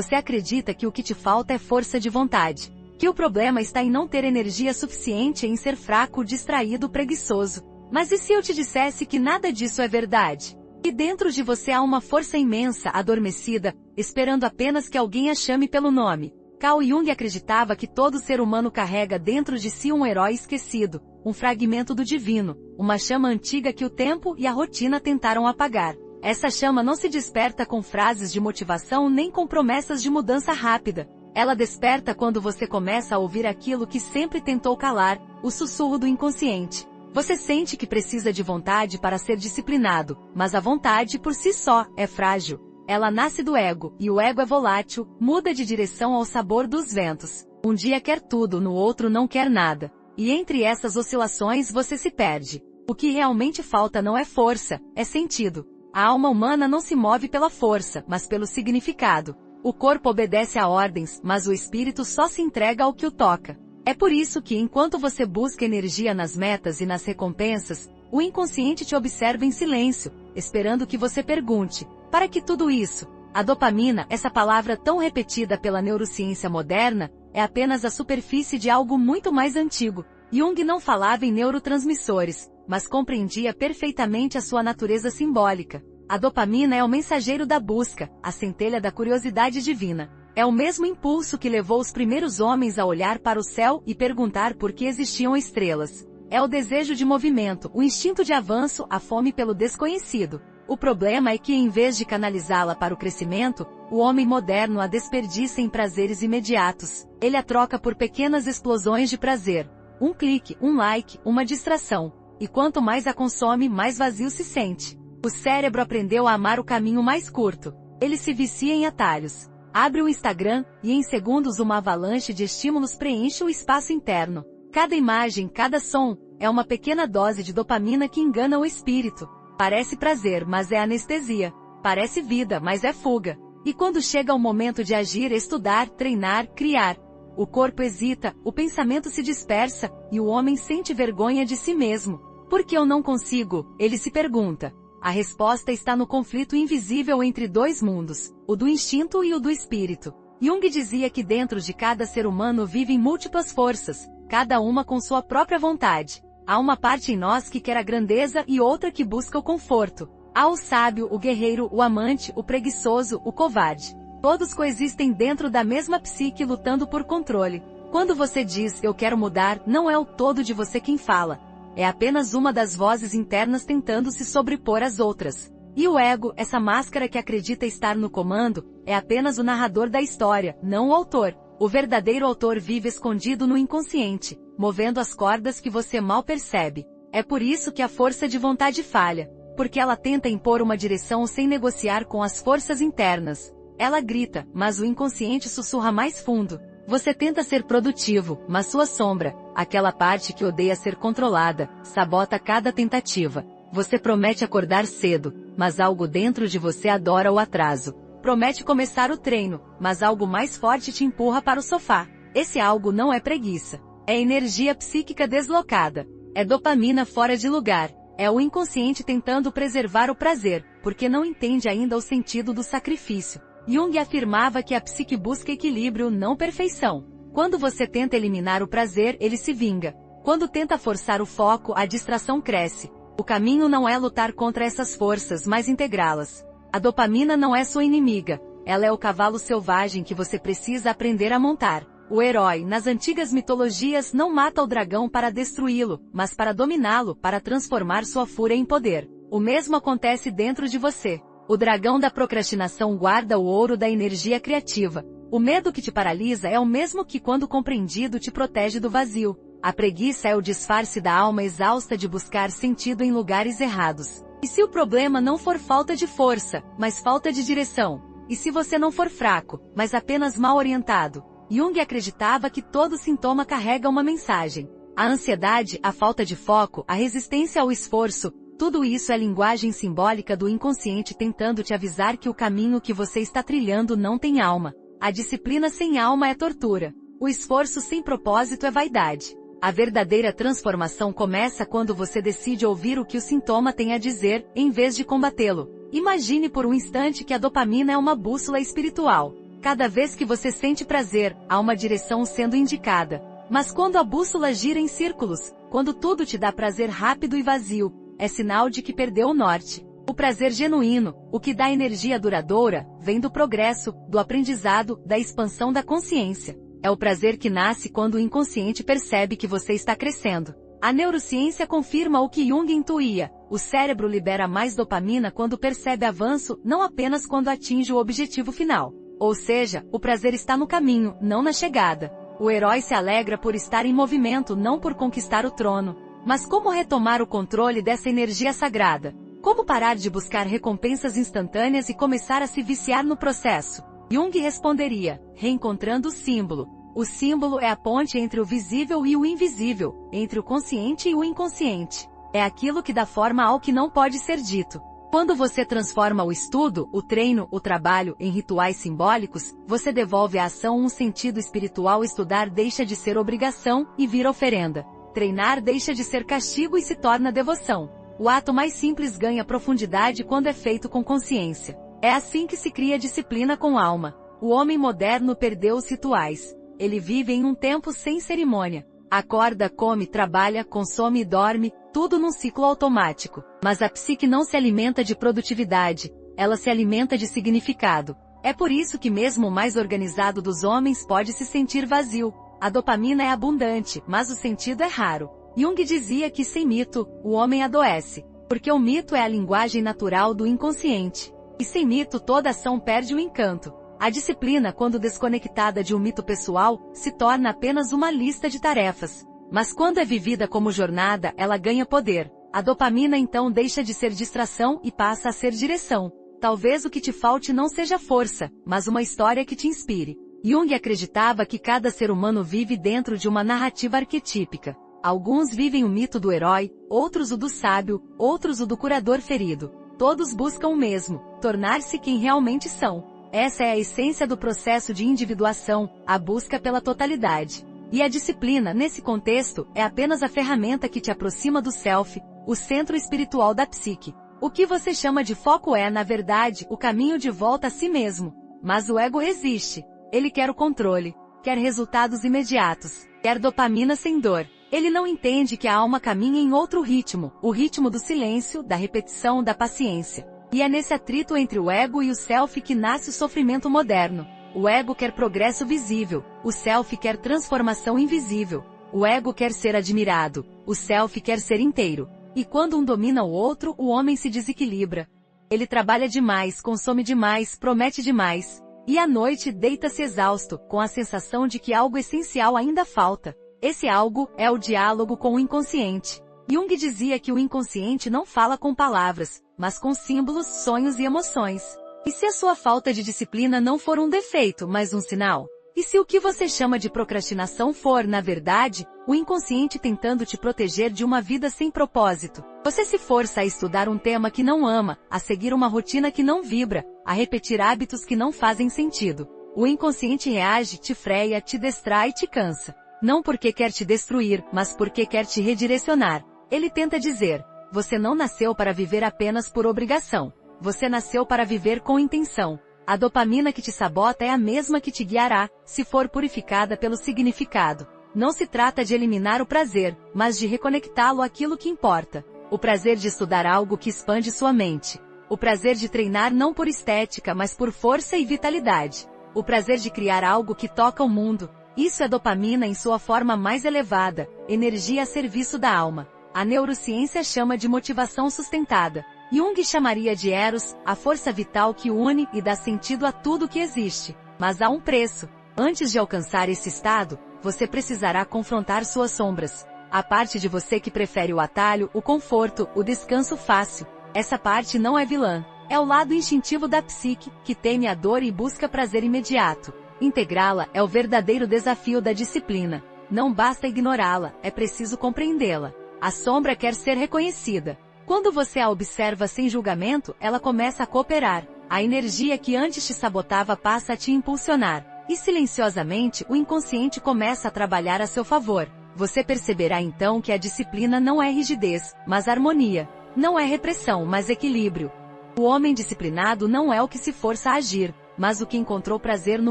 Você acredita que o que te falta é força de vontade. Que o problema está em não ter energia suficiente e em ser fraco, distraído, preguiçoso. Mas e se eu te dissesse que nada disso é verdade? Que dentro de você há uma força imensa, adormecida, esperando apenas que alguém a chame pelo nome. Carl Jung acreditava que todo ser humano carrega dentro de si um herói esquecido, um fragmento do divino, uma chama antiga que o tempo e a rotina tentaram apagar. Essa chama não se desperta com frases de motivação nem com promessas de mudança rápida. Ela desperta quando você começa a ouvir aquilo que sempre tentou calar, o sussurro do inconsciente. Você sente que precisa de vontade para ser disciplinado, mas a vontade por si só é frágil. Ela nasce do ego, e o ego é volátil, muda de direção ao sabor dos ventos. Um dia quer tudo, no outro não quer nada. E entre essas oscilações você se perde. O que realmente falta não é força, é sentido. A alma humana não se move pela força, mas pelo significado. O corpo obedece a ordens, mas o espírito só se entrega ao que o toca. É por isso que enquanto você busca energia nas metas e nas recompensas, o inconsciente te observa em silêncio, esperando que você pergunte: para que tudo isso? A dopamina, essa palavra tão repetida pela neurociência moderna, é apenas a superfície de algo muito mais antigo. Jung não falava em neurotransmissores, mas compreendia perfeitamente a sua natureza simbólica. A dopamina é o mensageiro da busca, a centelha da curiosidade divina. É o mesmo impulso que levou os primeiros homens a olhar para o céu e perguntar por que existiam estrelas. É o desejo de movimento, o instinto de avanço, a fome pelo desconhecido. O problema é que, em vez de canalizá-la para o crescimento, o homem moderno a desperdiça em prazeres imediatos. Ele a troca por pequenas explosões de prazer. Um clique, um like, uma distração. E quanto mais a consome, mais vazio se sente. O cérebro aprendeu a amar o caminho mais curto. Ele se vicia em atalhos. Abre o Instagram, e em segundos uma avalanche de estímulos preenche o espaço interno. Cada imagem, cada som, é uma pequena dose de dopamina que engana o espírito. Parece prazer, mas é anestesia. Parece vida, mas é fuga. E quando chega o momento de agir, estudar, treinar, criar, o corpo hesita, o pensamento se dispersa, e o homem sente vergonha de si mesmo. Por que eu não consigo? Ele se pergunta. A resposta está no conflito invisível entre dois mundos, o do instinto e o do espírito. Jung dizia que dentro de cada ser humano vivem múltiplas forças, cada uma com sua própria vontade. Há uma parte em nós que quer a grandeza e outra que busca o conforto. Há o sábio, o guerreiro, o amante, o preguiçoso, o covarde. Todos coexistem dentro da mesma psique lutando por controle. Quando você diz "eu quero mudar", não é o todo de você quem fala. É apenas uma das vozes internas tentando se sobrepor às outras. E o ego, essa máscara que acredita estar no comando, é apenas o narrador da história, não o autor. O verdadeiro autor vive escondido no inconsciente, movendo as cordas que você mal percebe. É por isso que a força de vontade falha, porque ela tenta impor uma direção sem negociar com as forças internas. Ela grita, mas o inconsciente sussurra mais fundo. Você tenta ser produtivo, mas sua sombra, aquela parte que odeia ser controlada, sabota cada tentativa. Você promete acordar cedo, mas algo dentro de você adora o atraso. Promete começar o treino, mas algo mais forte te empurra para o sofá. Esse algo não é preguiça. É energia psíquica deslocada. É dopamina fora de lugar. É o inconsciente tentando preservar o prazer, porque não entende ainda o sentido do sacrifício. Jung afirmava que a psique busca equilíbrio, não perfeição. Quando você tenta eliminar o prazer, ele se vinga. Quando tenta forçar o foco, a distração cresce. O caminho não é lutar contra essas forças, mas integrá-las. A dopamina não é sua inimiga. Ela é o cavalo selvagem que você precisa aprender a montar. O herói, nas antigas mitologias, não mata o dragão para destruí-lo, mas para dominá-lo, para transformar sua fúria em poder. O mesmo acontece dentro de você. O dragão da procrastinação guarda o ouro da energia criativa. O medo que te paralisa é o mesmo que, quando compreendido, te protege do vazio. A preguiça é o disfarce da alma exausta de buscar sentido em lugares errados. E se o problema não for falta de força, mas falta de direção? E se você não for fraco, mas apenas mal orientado? Jung acreditava que todo sintoma carrega uma mensagem. A ansiedade, a falta de foco, a resistência ao esforço, tudo isso é linguagem simbólica do inconsciente tentando te avisar que o caminho que você está trilhando não tem alma. A disciplina sem alma é tortura. O esforço sem propósito é vaidade. A verdadeira transformação começa quando você decide ouvir o que o sintoma tem a dizer, em vez de combatê-lo. Imagine por um instante que a dopamina é uma bússola espiritual. Cada vez que você sente prazer, há uma direção sendo indicada. Mas quando a bússola gira em círculos, quando tudo te dá prazer rápido e vazio, é sinal de que perdeu o norte. O prazer genuíno, o que dá energia duradoura, vem do progresso, do aprendizado, da expansão da consciência. É o prazer que nasce quando o inconsciente percebe que você está crescendo. A neurociência confirma o que Jung intuía. O cérebro libera mais dopamina quando percebe avanço, não apenas quando atinge o objetivo final. Ou seja, o prazer está no caminho, não na chegada. O herói se alegra por estar em movimento, não por conquistar o trono. Mas como retomar o controle dessa energia sagrada? Como parar de buscar recompensas instantâneas e começar a se viciar no processo? Jung responderia, reencontrando o símbolo. O símbolo é a ponte entre o visível e o invisível, entre o consciente e o inconsciente. É aquilo que dá forma ao que não pode ser dito. Quando você transforma o estudo, o treino, o trabalho em rituais simbólicos, você devolve à ação um sentido espiritual. Estudar deixa de ser obrigação e vira oferenda. Treinar deixa de ser castigo e se torna devoção. O ato mais simples ganha profundidade quando é feito com consciência. É assim que se cria disciplina com alma. O homem moderno perdeu os rituais. Ele vive em um tempo sem cerimônia. Acorda, come, trabalha, consome e dorme, tudo num ciclo automático. Mas a psique não se alimenta de produtividade, ela se alimenta de significado. É por isso que mesmo o mais organizado dos homens pode se sentir vazio. A dopamina é abundante, mas o sentido é raro. Jung dizia que sem mito, o homem adoece, porque o mito é a linguagem natural do inconsciente. E sem mito toda ação perde o encanto. A disciplina, quando desconectada de um mito pessoal, se torna apenas uma lista de tarefas. Mas quando é vivida como jornada, ela ganha poder. A dopamina então deixa de ser distração e passa a ser direção. Talvez o que te falte não seja força, mas uma história que te inspire. Jung acreditava que cada ser humano vive dentro de uma narrativa arquetípica. Alguns vivem o mito do herói, outros o do sábio, outros o do curador ferido. Todos buscam o mesmo, tornar-se quem realmente são. Essa é a essência do processo de individuação, a busca pela totalidade. E a disciplina, nesse contexto, é apenas a ferramenta que te aproxima do self, o centro espiritual da psique. O que você chama de foco é, na verdade, o caminho de volta a si mesmo. Mas o ego resiste. Ele quer o controle, quer resultados imediatos, quer dopamina sem dor. Ele não entende que a alma caminha em outro ritmo, o ritmo do silêncio, da repetição, da paciência. E é nesse atrito entre o ego e o self que nasce o sofrimento moderno. O ego quer progresso visível, o self quer transformação invisível. O ego quer ser admirado, o self quer ser inteiro. E quando um domina o outro, o homem se desequilibra. Ele trabalha demais, consome demais, promete demais. E à noite deita-se exausto, com a sensação de que algo essencial ainda falta. Esse algo é o diálogo com o inconsciente. Jung dizia que o inconsciente não fala com palavras, mas com símbolos, sonhos e emoções. E se a sua falta de disciplina não for um defeito, mas um sinal? E se o que você chama de procrastinação for, na verdade, o inconsciente tentando te proteger de uma vida sem propósito? Você se força a estudar um tema que não ama, a seguir uma rotina que não vibra, a repetir hábitos que não fazem sentido. O inconsciente reage, te freia, te distrai e te cansa. Não porque quer te destruir, mas porque quer te redirecionar. Ele tenta dizer, você não nasceu para viver apenas por obrigação. Você nasceu para viver com intenção. A dopamina que te sabota é a mesma que te guiará, se for purificada pelo significado. Não se trata de eliminar o prazer, mas de reconectá-lo àquilo que importa. O prazer de estudar algo que expande sua mente. O prazer de treinar não por estética, mas por força e vitalidade. O prazer de criar algo que toca o mundo. Isso é dopamina em sua forma mais elevada, energia a serviço da alma. A neurociência chama de motivação sustentada. Jung chamaria de Eros, a força vital que une e dá sentido a tudo que existe. Mas há um preço. Antes de alcançar esse estado, você precisará confrontar suas sombras. A parte de você que prefere o atalho, o conforto, o descanso fácil. Essa parte não é vilã. É o lado instintivo da psique, que teme a dor e busca prazer imediato. Integrá-la é o verdadeiro desafio da disciplina. Não basta ignorá-la, é preciso compreendê-la. A sombra quer ser reconhecida. Quando você a observa sem julgamento, ela começa a cooperar. A energia que antes te sabotava passa a te impulsionar. E silenciosamente, o inconsciente começa a trabalhar a seu favor. Você perceberá então que a disciplina não é rigidez, mas harmonia. Não é repressão, mas equilíbrio. O homem disciplinado não é o que se força a agir, mas o que encontrou prazer no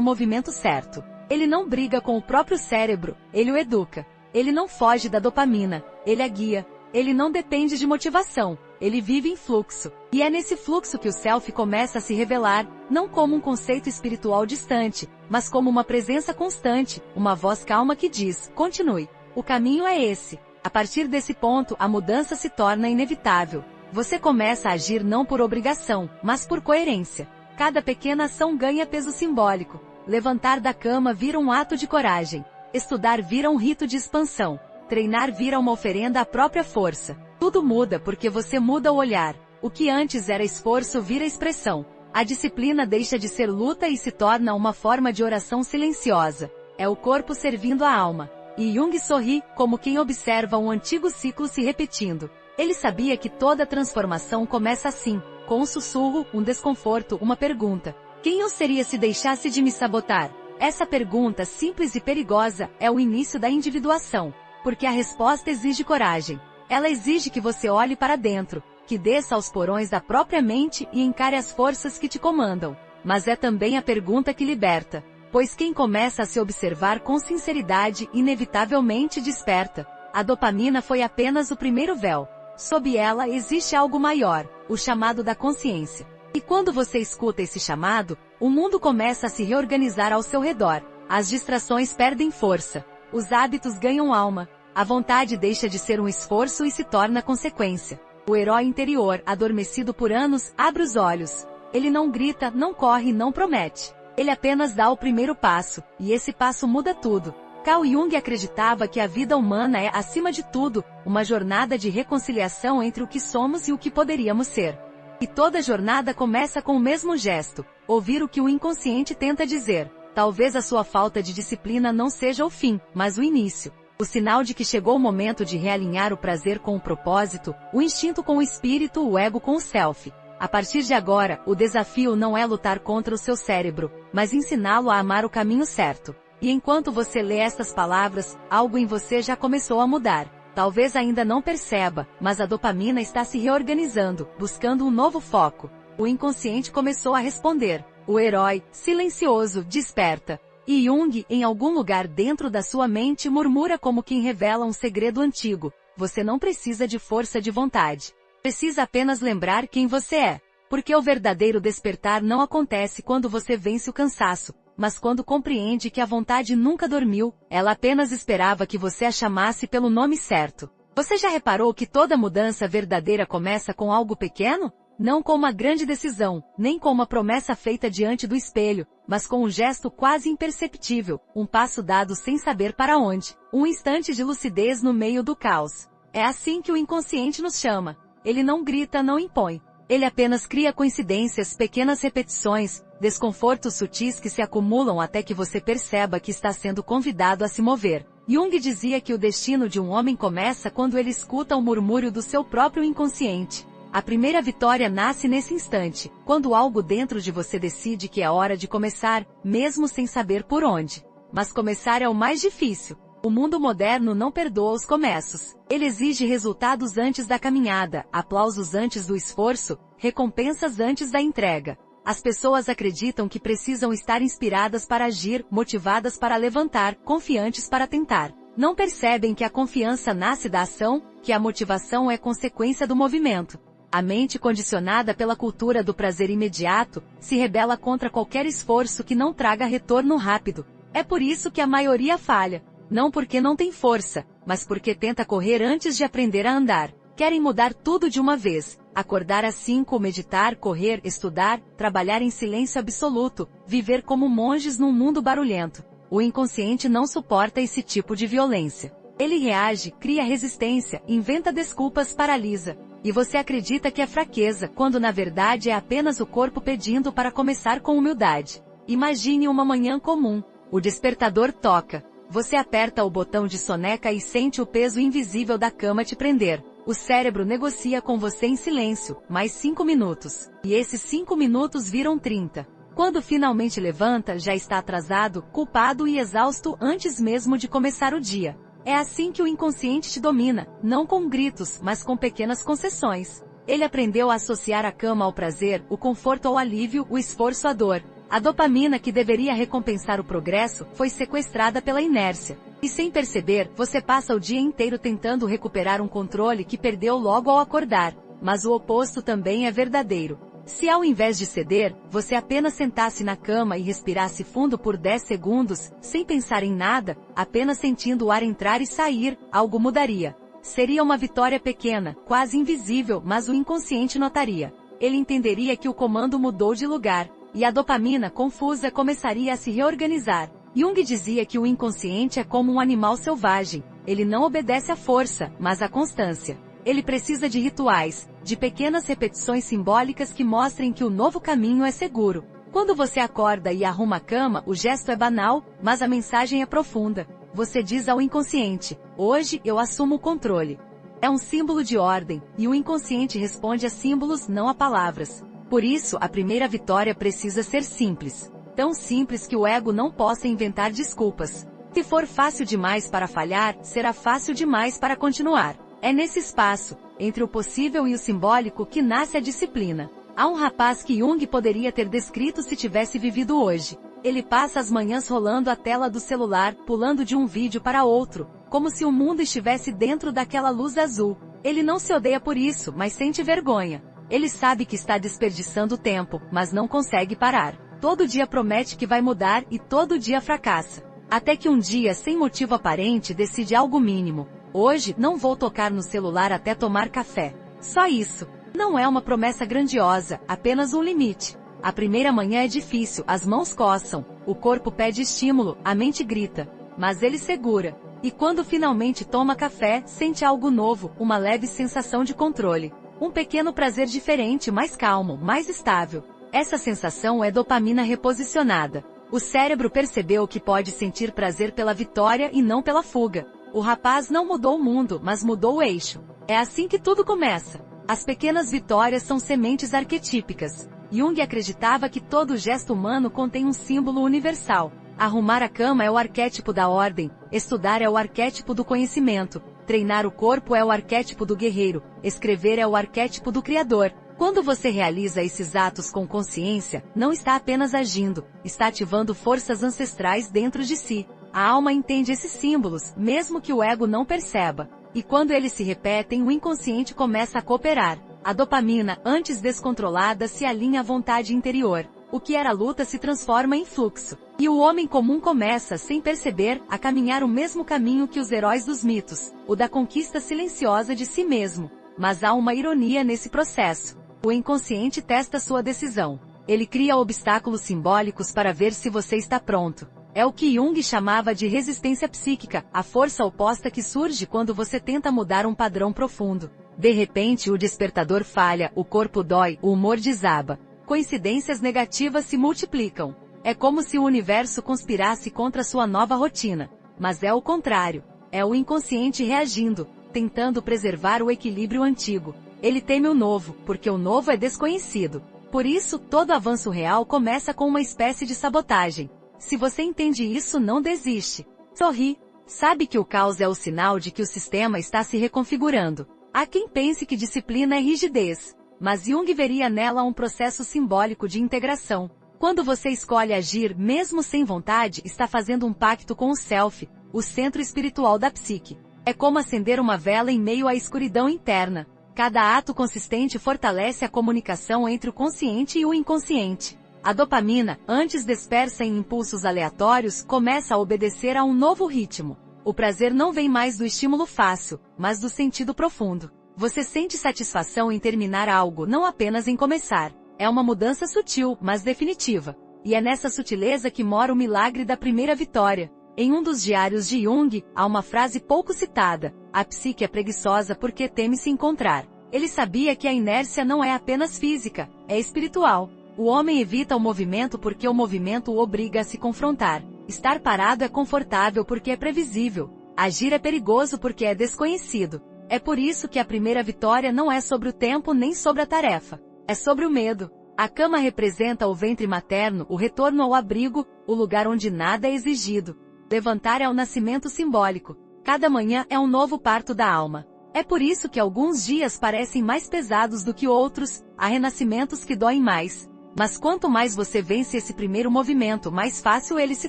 movimento certo. Ele não briga com o próprio cérebro, ele o educa. Ele não foge da dopamina, ele a guia. Ele não depende de motivação, ele vive em fluxo. E é nesse fluxo que o self começa a se revelar, não como um conceito espiritual distante, mas como uma presença constante, uma voz calma que diz, continue. O caminho é esse. A partir desse ponto, a mudança se torna inevitável. Você começa a agir não por obrigação, mas por coerência. Cada pequena ação ganha peso simbólico. Levantar da cama vira um ato de coragem. Estudar vira um rito de expansão. Treinar vira uma oferenda à própria força. Tudo muda porque você muda o olhar. O que antes era esforço vira expressão. A disciplina deixa de ser luta e se torna uma forma de oração silenciosa. É o corpo servindo a alma. E Jung sorri, como quem observa um antigo ciclo se repetindo. Ele sabia que toda transformação começa assim, com um sussurro, um desconforto, uma pergunta. Quem eu seria se deixasse de me sabotar? Essa pergunta, simples e perigosa, é o início da individuação. Porque a resposta exige coragem. Ela exige que você olhe para dentro, que desça aos porões da própria mente e encare as forças que te comandam. Mas é também a pergunta que liberta. Pois quem começa a se observar com sinceridade inevitavelmente desperta. A dopamina foi apenas o primeiro véu. Sob ela existe algo maior, o chamado da consciência. E quando você escuta esse chamado, o mundo começa a se reorganizar ao seu redor. As distrações perdem força. Os hábitos ganham alma. A vontade deixa de ser um esforço e se torna consequência. O herói interior, adormecido por anos, abre os olhos. Ele não grita, não corre, não promete. Ele apenas dá o primeiro passo, e esse passo muda tudo. Carl Jung acreditava que a vida humana é, acima de tudo, uma jornada de reconciliação entre o que somos e o que poderíamos ser. E toda jornada começa com o mesmo gesto, ouvir o que o inconsciente tenta dizer. Talvez a sua falta de disciplina não seja o fim, mas o início. O sinal de que chegou o momento de realinhar o prazer com o propósito, o instinto com o espírito, o ego com o self. A partir de agora, o desafio não é lutar contra o seu cérebro, mas ensiná-lo a amar o caminho certo. E enquanto você lê estas palavras, algo em você já começou a mudar. Talvez ainda não perceba, mas a dopamina está se reorganizando, buscando um novo foco. O inconsciente começou a responder. O herói, silencioso, desperta. E Jung, em algum lugar dentro da sua mente, murmura como quem revela um segredo antigo. Você não precisa de força de vontade. Precisa apenas lembrar quem você é. Porque o verdadeiro despertar não acontece quando você vence o cansaço, mas quando compreende que a vontade nunca dormiu, ela apenas esperava que você a chamasse pelo nome certo. Você já reparou que toda mudança verdadeira começa com algo pequeno? Não com uma grande decisão, nem com uma promessa feita diante do espelho, mas com um gesto quase imperceptível, um passo dado sem saber para onde, um instante de lucidez no meio do caos. É assim que o inconsciente nos chama. Ele não grita, não impõe. Ele apenas cria coincidências, pequenas repetições, desconfortos sutis que se acumulam até que você perceba que está sendo convidado a se mover. Jung dizia que o destino de um homem começa quando ele escuta o murmúrio do seu próprio inconsciente. A primeira vitória nasce nesse instante, quando algo dentro de você decide que é hora de começar, mesmo sem saber por onde. Mas começar é o mais difícil. O mundo moderno não perdoa os começos. Ele exige resultados antes da caminhada, aplausos antes do esforço, recompensas antes da entrega. As pessoas acreditam que precisam estar inspiradas para agir, motivadas para levantar, confiantes para tentar. Não percebem que a confiança nasce da ação, que a motivação é consequência do movimento. A mente condicionada pela cultura do prazer imediato, se rebela contra qualquer esforço que não traga retorno rápido. É por isso que a maioria falha. Não porque não tem força, mas porque tenta correr antes de aprender a andar. Querem mudar tudo de uma vez. Acordar às 5, meditar, correr, estudar, trabalhar em silêncio absoluto, viver como monges num mundo barulhento. O inconsciente não suporta esse tipo de violência. Ele reage, cria resistência, inventa desculpas, paralisa. E você acredita que é fraqueza, quando na verdade é apenas o corpo pedindo para começar com humildade. Imagine uma manhã comum. O despertador toca. Você aperta o botão de soneca e sente o peso invisível da cama te prender. O cérebro negocia com você em silêncio, mais 5 minutos. E esses 5 minutos viram 30. Quando finalmente levanta, já está atrasado, culpado e exausto antes mesmo de começar o dia. É assim que o inconsciente te domina, não com gritos, mas com pequenas concessões. Ele aprendeu a associar a cama ao prazer, o conforto ao alívio, o esforço à dor. A dopamina que deveria recompensar o progresso foi sequestrada pela inércia. E sem perceber, você passa o dia inteiro tentando recuperar um controle que perdeu logo ao acordar. Mas o oposto também é verdadeiro. Se ao invés de ceder, você apenas sentasse na cama e respirasse fundo por 10 segundos, sem pensar em nada, apenas sentindo o ar entrar e sair, algo mudaria. Seria uma vitória pequena, quase invisível, mas o inconsciente notaria. Ele entenderia que o comando mudou de lugar, e a dopamina confusa começaria a se reorganizar. Jung dizia que o inconsciente é como um animal selvagem. Ele não obedece à força, mas à constância. Ele precisa de rituais, de pequenas repetições simbólicas que mostrem que o novo caminho é seguro. Quando você acorda e arruma a cama, o gesto é banal, mas a mensagem é profunda. Você diz ao inconsciente: hoje eu assumo o controle. É um símbolo de ordem, e o inconsciente responde a símbolos, não a palavras. Por isso, a primeira vitória precisa ser simples. Tão simples que o ego não possa inventar desculpas. Se for fácil demais para falhar, será fácil demais para continuar. É nesse espaço, entre o possível e o simbólico, que nasce a disciplina. Há um rapaz que Jung poderia ter descrito se tivesse vivido hoje. Ele passa as manhãs rolando a tela do celular, pulando de um vídeo para outro, como se o mundo estivesse dentro daquela luz azul. Ele não se odeia por isso, mas sente vergonha. Ele sabe que está desperdiçando tempo, mas não consegue parar. Todo dia promete que vai mudar e todo dia fracassa. Até que um dia, sem motivo aparente, decide algo mínimo. Hoje, não vou tocar no celular até tomar café. Só isso. Não é uma promessa grandiosa, apenas um limite. A primeira manhã é difícil, as mãos coçam, o corpo pede estímulo, a mente grita. Mas ele segura. E quando finalmente toma café, sente algo novo, uma leve sensação de controle. Um pequeno prazer diferente, mais calmo, mais estável. Essa sensação é dopamina reposicionada. O cérebro percebeu que pode sentir prazer pela vitória e não pela fuga. O rapaz não mudou o mundo, mas mudou o eixo. É assim que tudo começa. As pequenas vitórias são sementes arquetípicas. Jung acreditava que todo gesto humano contém um símbolo universal. Arrumar a cama é o arquétipo da ordem, estudar é o arquétipo do conhecimento, treinar o corpo é o arquétipo do guerreiro, escrever é o arquétipo do criador. Quando você realiza esses atos com consciência, não está apenas agindo, está ativando forças ancestrais dentro de si. A alma entende esses símbolos, mesmo que o ego não perceba. E quando eles se repetem, o inconsciente começa a cooperar. A dopamina, antes descontrolada, se alinha à vontade interior. O que era luta se transforma em fluxo. E o homem comum começa, sem perceber, a caminhar o mesmo caminho que os heróis dos mitos, o da conquista silenciosa de si mesmo. Mas há uma ironia nesse processo. O inconsciente testa sua decisão. Ele cria obstáculos simbólicos para ver se você está pronto. É o que Jung chamava de resistência psíquica, a força oposta que surge quando você tenta mudar um padrão profundo. De repente o despertador falha, o corpo dói, o humor desaba. Coincidências negativas se multiplicam. É como se o universo conspirasse contra sua nova rotina. Mas é o contrário. É o inconsciente reagindo, tentando preservar o equilíbrio antigo. Ele teme o novo, porque o novo é desconhecido. Por isso, todo avanço real começa com uma espécie de sabotagem. Se você entende isso, não desiste. Sorri. Sabe que o caos é o sinal de que o sistema está se reconfigurando. Há quem pense que disciplina é rigidez. Mas Jung veria nela um processo simbólico de integração. Quando você escolhe agir, mesmo sem vontade, está fazendo um pacto com o self, o centro espiritual da psique. É como acender uma vela em meio à escuridão interna. Cada ato consistente fortalece a comunicação entre o consciente e o inconsciente. A dopamina, antes dispersa em impulsos aleatórios, começa a obedecer a um novo ritmo. O prazer não vem mais do estímulo fácil, mas do sentido profundo. Você sente satisfação em terminar algo, não apenas em começar. É uma mudança sutil, mas definitiva. E é nessa sutileza que mora o milagre da primeira vitória. Em um dos diários de Jung, há uma frase pouco citada: a psique é preguiçosa porque teme se encontrar. Ele sabia que a inércia não é apenas física, é espiritual. O homem evita o movimento porque o movimento o obriga a se confrontar. Estar parado é confortável porque é previsível. Agir é perigoso porque é desconhecido. É por isso que a primeira vitória não é sobre o tempo nem sobre a tarefa. É sobre o medo. A cama representa o ventre materno, o retorno ao abrigo, o lugar onde nada é exigido. Levantar é o nascimento simbólico. Cada manhã é um novo parto da alma. É por isso que alguns dias parecem mais pesados do que outros, há renascimentos que doem mais. Mas quanto mais você vence esse primeiro movimento, mais fácil ele se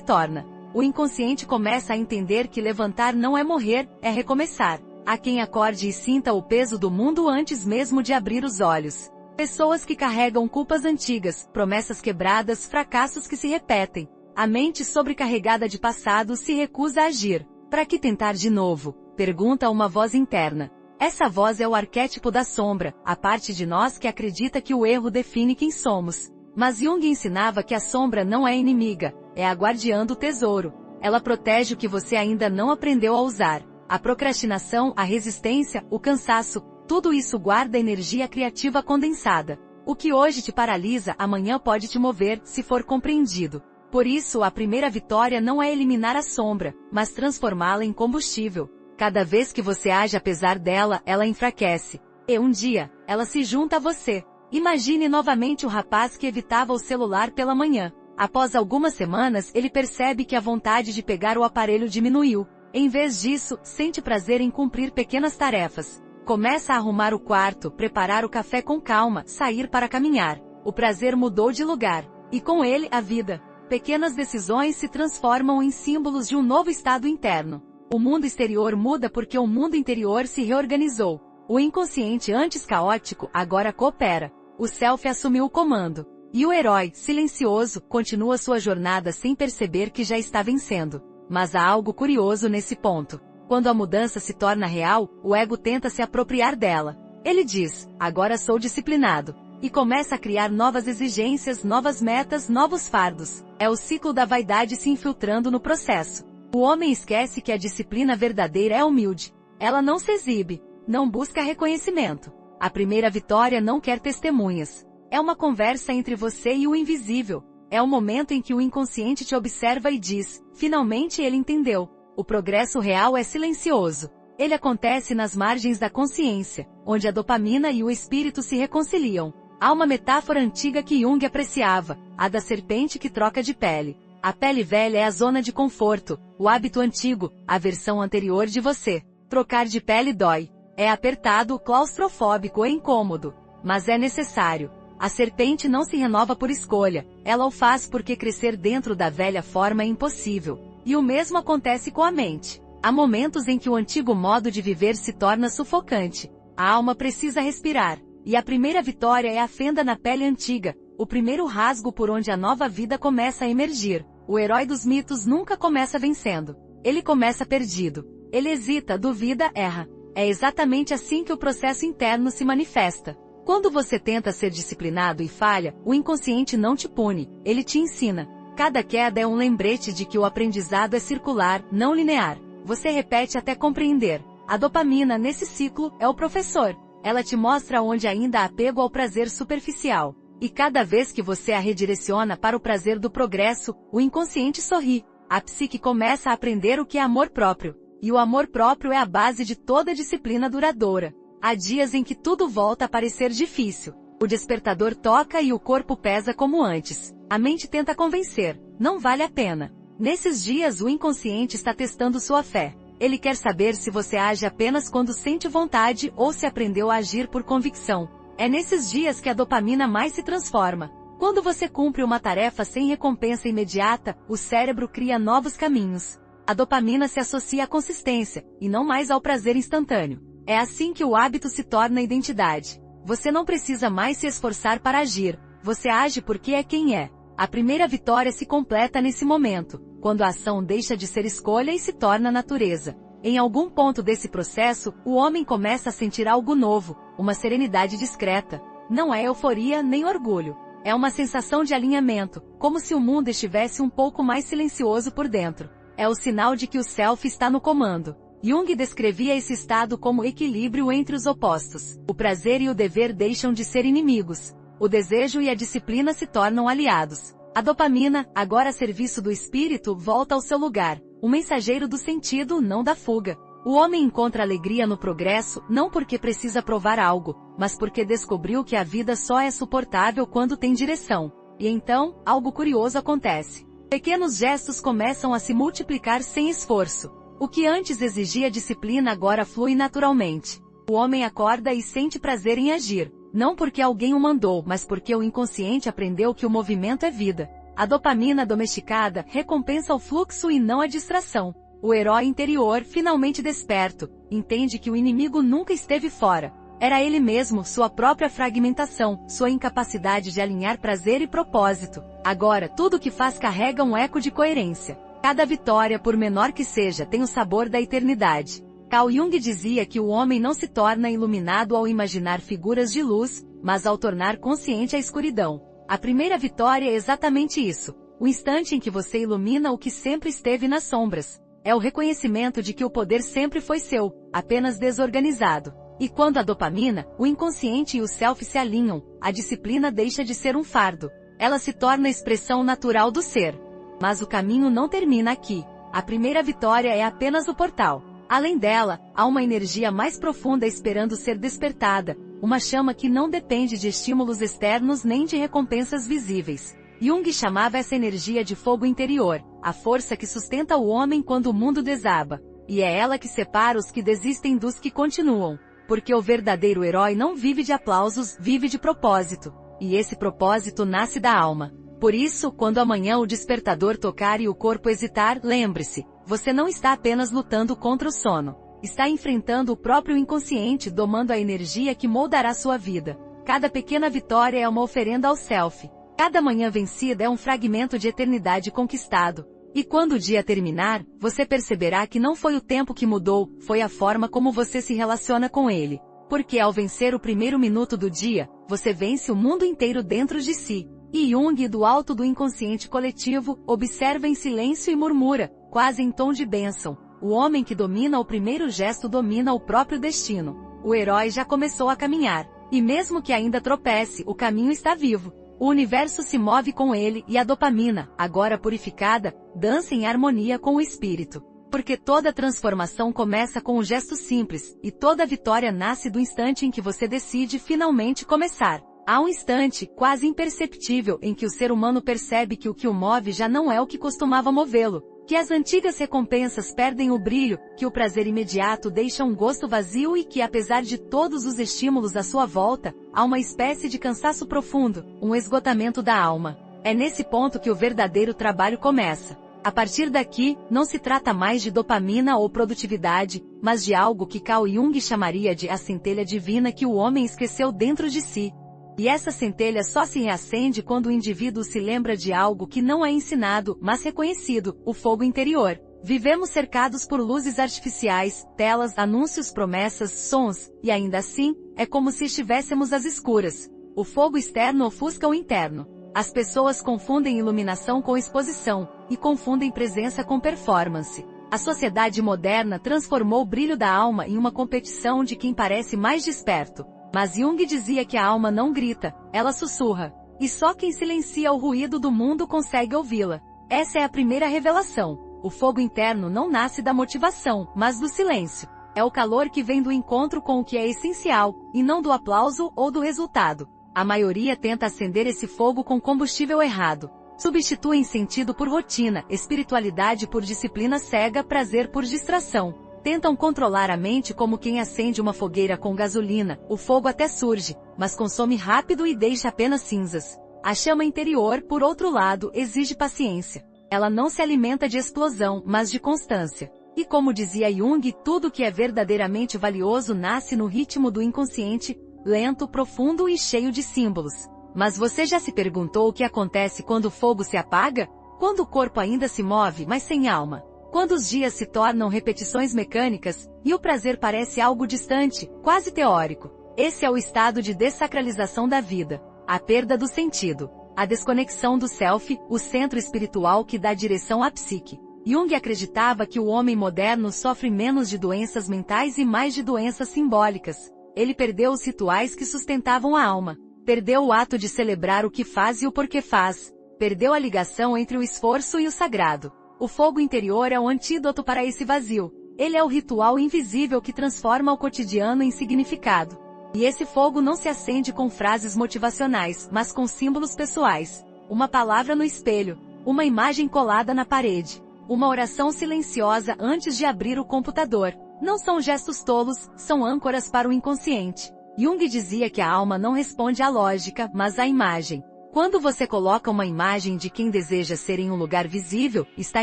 torna. O inconsciente começa a entender que levantar não é morrer, é recomeçar. Há quem acorde e sinta o peso do mundo antes mesmo de abrir os olhos. Pessoas que carregam culpas antigas, promessas quebradas, fracassos que se repetem. A mente sobrecarregada de passado se recusa a agir. Para que tentar de novo? Pergunta uma voz interna. Essa voz é o arquétipo da sombra, a parte de nós que acredita que o erro define quem somos. Mas Jung ensinava que a sombra não é inimiga, é a guardiã do tesouro. Ela protege o que você ainda não aprendeu a usar. A procrastinação, a resistência, o cansaço, tudo isso guarda energia criativa condensada. O que hoje te paralisa, amanhã pode te mover, se for compreendido. Por isso, a primeira vitória não é eliminar a sombra, mas transformá-la em combustível. Cada vez que você age apesar dela, ela enfraquece. E um dia, ela se junta a você. Imagine novamente o rapaz que evitava o celular pela manhã. Após algumas semanas, ele percebe que a vontade de pegar o aparelho diminuiu. Em vez disso, sente prazer em cumprir pequenas tarefas. Começa a arrumar o quarto, preparar o café com calma, sair para caminhar. O prazer mudou de lugar. E com ele, a vida. Pequenas decisões se transformam em símbolos de um novo estado interno. O mundo exterior muda porque o mundo interior se reorganizou. O inconsciente antes caótico, agora coopera. O self assumiu o comando. E o herói, silencioso, continua sua jornada sem perceber que já está vencendo. Mas há algo curioso nesse ponto. Quando a mudança se torna real, o ego tenta se apropriar dela. Ele diz, agora sou disciplinado. E começa a criar novas exigências, novas metas, novos fardos. É o ciclo da vaidade se infiltrando no processo. O homem esquece que a disciplina verdadeira é humilde. Ela não se exibe, não busca reconhecimento. A primeira vitória não quer testemunhas. É uma conversa entre você e o invisível. É o momento em que o inconsciente te observa e diz, finalmente ele entendeu. O progresso real é silencioso. Ele acontece nas margens da consciência, onde a dopamina e o espírito se reconciliam. Há uma metáfora antiga que Jung apreciava, a da serpente que troca de pele. A pele velha é a zona de conforto, o hábito antigo, a versão anterior de você. Trocar de pele dói. É apertado, claustrofóbico e incômodo. Mas é necessário. A serpente não se renova por escolha, ela o faz porque crescer dentro da velha forma é impossível. E o mesmo acontece com a mente. Há momentos em que o antigo modo de viver se torna sufocante. A alma precisa respirar. E a primeira vitória é a fenda na pele antiga, o primeiro rasgo por onde a nova vida começa a emergir. O herói dos mitos nunca começa vencendo. Ele começa perdido. Ele hesita, duvida, erra. É exatamente assim que o processo interno se manifesta. Quando você tenta ser disciplinado e falha, o inconsciente não te pune, ele te ensina. Cada queda é um lembrete de que o aprendizado é circular, não linear. Você repete até compreender. A dopamina, nesse ciclo, é o professor. Ela te mostra onde ainda há apego ao prazer superficial. E cada vez que você a redireciona para o prazer do progresso, o inconsciente sorri. A psique começa a aprender o que é amor próprio. E o amor próprio é a base de toda disciplina duradoura. Há dias em que tudo volta a parecer difícil. O despertador toca e o corpo pesa como antes. A mente tenta convencer. Não vale a pena. Nesses dias o inconsciente está testando sua fé. Ele quer saber se você age apenas quando sente vontade ou se aprendeu a agir por convicção. É nesses dias que a dopamina mais se transforma. Quando você cumpre uma tarefa sem recompensa imediata, o cérebro cria novos caminhos. A dopamina se associa à consistência, e não mais ao prazer instantâneo. É assim que o hábito se torna identidade. Você não precisa mais se esforçar para agir. Você age porque é quem é. A primeira vitória se completa nesse momento, quando a ação deixa de ser escolha e se torna natureza. Em algum ponto desse processo, o homem começa a sentir algo novo, uma serenidade discreta. Não é euforia nem orgulho. É uma sensação de alinhamento, como se o mundo estivesse um pouco mais silencioso por dentro. É o sinal de que o self está no comando. Jung descrevia esse estado como equilíbrio entre os opostos. O prazer e o dever deixam de ser inimigos. O desejo e a disciplina se tornam aliados. A dopamina, agora a serviço do espírito, volta ao seu lugar. O mensageiro do sentido, não da fuga. O homem encontra alegria no progresso, não porque precisa provar algo, mas porque descobriu que a vida só é suportável quando tem direção. E então, algo curioso acontece. Pequenos gestos começam a se multiplicar sem esforço. O que antes exigia disciplina agora flui naturalmente. O homem acorda e sente prazer em agir, não porque alguém o mandou, mas porque o inconsciente aprendeu que o movimento é vida. A dopamina domesticada recompensa o fluxo e não a distração. O herói interior, finalmente desperto, entende que o inimigo nunca esteve fora. Era ele mesmo, sua própria fragmentação, sua incapacidade de alinhar prazer e propósito. Agora, tudo o que faz carrega um eco de coerência. Cada vitória, por menor que seja, tem o sabor da eternidade. Carl Jung dizia que o homem não se torna iluminado ao imaginar figuras de luz, mas ao tornar consciente a escuridão. A primeira vitória é exatamente isso. O instante em que você ilumina o que sempre esteve nas sombras. É o reconhecimento de que o poder sempre foi seu, apenas desorganizado. E quando a dopamina, o inconsciente e o self se alinham, a disciplina deixa de ser um fardo. Ela se torna a expressão natural do ser. Mas o caminho não termina aqui. A primeira vitória é apenas o portal. Além dela, há uma energia mais profunda esperando ser despertada, uma chama que não depende de estímulos externos nem de recompensas visíveis. Jung chamava essa energia de fogo interior, a força que sustenta o homem quando o mundo desaba. E é ela que separa os que desistem dos que continuam. Porque o verdadeiro herói não vive de aplausos, vive de propósito. E esse propósito nasce da alma. Por isso, quando amanhã o despertador tocar e o corpo hesitar, lembre-se, você não está apenas lutando contra o sono. Está enfrentando o próprio inconsciente, domando a energia que moldará sua vida. Cada pequena vitória é uma oferenda ao self. Cada manhã vencida é um fragmento de eternidade conquistado. E quando o dia terminar, você perceberá que não foi o tempo que mudou, foi a forma como você se relaciona com ele. Porque ao vencer o primeiro minuto do dia, você vence o mundo inteiro dentro de si. E Jung, do alto do inconsciente coletivo, observa em silêncio e murmura, quase em tom de bênção. O homem que domina o primeiro gesto domina o próprio destino. O herói já começou a caminhar. E mesmo que ainda tropece, o caminho está vivo. O universo se move com ele e a dopamina, agora purificada, dança em harmonia com o espírito. Porque toda transformação começa com um gesto simples, e toda vitória nasce do instante em que você decide finalmente começar. Há um instante, quase imperceptível, em que o ser humano percebe que o que o move já não é o que costumava movê-lo. Que as antigas recompensas perdem o brilho, que o prazer imediato deixa um gosto vazio e que apesar de todos os estímulos à sua volta, há uma espécie de cansaço profundo, um esgotamento da alma. É nesse ponto que o verdadeiro trabalho começa. A partir daqui, não se trata mais de dopamina ou produtividade, mas de algo que Carl Jung chamaria de a centelha divina que o homem esqueceu dentro de si. E essa centelha só se reacende quando o indivíduo se lembra de algo que não é ensinado, mas reconhecido, o fogo interior. Vivemos cercados por luzes artificiais, telas, anúncios, promessas, sons, e ainda assim, é como se estivéssemos às escuras. O fogo externo ofusca o interno. As pessoas confundem iluminação com exposição, e confundem presença com performance. A sociedade moderna transformou o brilho da alma em uma competição de quem parece mais desperto. Mas Jung dizia que a alma não grita, ela sussurra. E só quem silencia o ruído do mundo consegue ouvi-la. Essa é a primeira revelação. O fogo interno não nasce da motivação, mas do silêncio. É o calor que vem do encontro com o que é essencial, e não do aplauso ou do resultado. A maioria tenta acender esse fogo com combustível errado. Substituem sentido por rotina, espiritualidade por disciplina cega, prazer por distração. Tentam controlar a mente como quem acende uma fogueira com gasolina, o fogo até surge, mas consome rápido e deixa apenas cinzas. A chama interior, por outro lado, exige paciência. Ela não se alimenta de explosão, mas de constância. E como dizia Jung, tudo que é verdadeiramente valioso nasce no ritmo do inconsciente, lento, profundo e cheio de símbolos. Mas você já se perguntou o que acontece quando o fogo se apaga? Quando o corpo ainda se move, mas sem alma? Quando os dias se tornam repetições mecânicas, e o prazer parece algo distante, quase teórico. Esse é o estado de dessacralização da vida. A perda do sentido. A desconexão do self, o centro espiritual que dá direção à psique. Jung acreditava que o homem moderno sofre menos de doenças mentais e mais de doenças simbólicas. Ele perdeu os rituais que sustentavam a alma. Perdeu o ato de celebrar o que faz e o porquê faz. Perdeu a ligação entre o esforço e o sagrado. O fogo interior é o antídoto para esse vazio. Ele é o ritual invisível que transforma o cotidiano em significado. E esse fogo não se acende com frases motivacionais, mas com símbolos pessoais. Uma palavra no espelho. Uma imagem colada na parede. Uma oração silenciosa antes de abrir o computador. Não são gestos tolos, são âncoras para o inconsciente. Jung dizia que a alma não responde à lógica, mas à imagem. Quando você coloca uma imagem de quem deseja ser em um lugar visível, está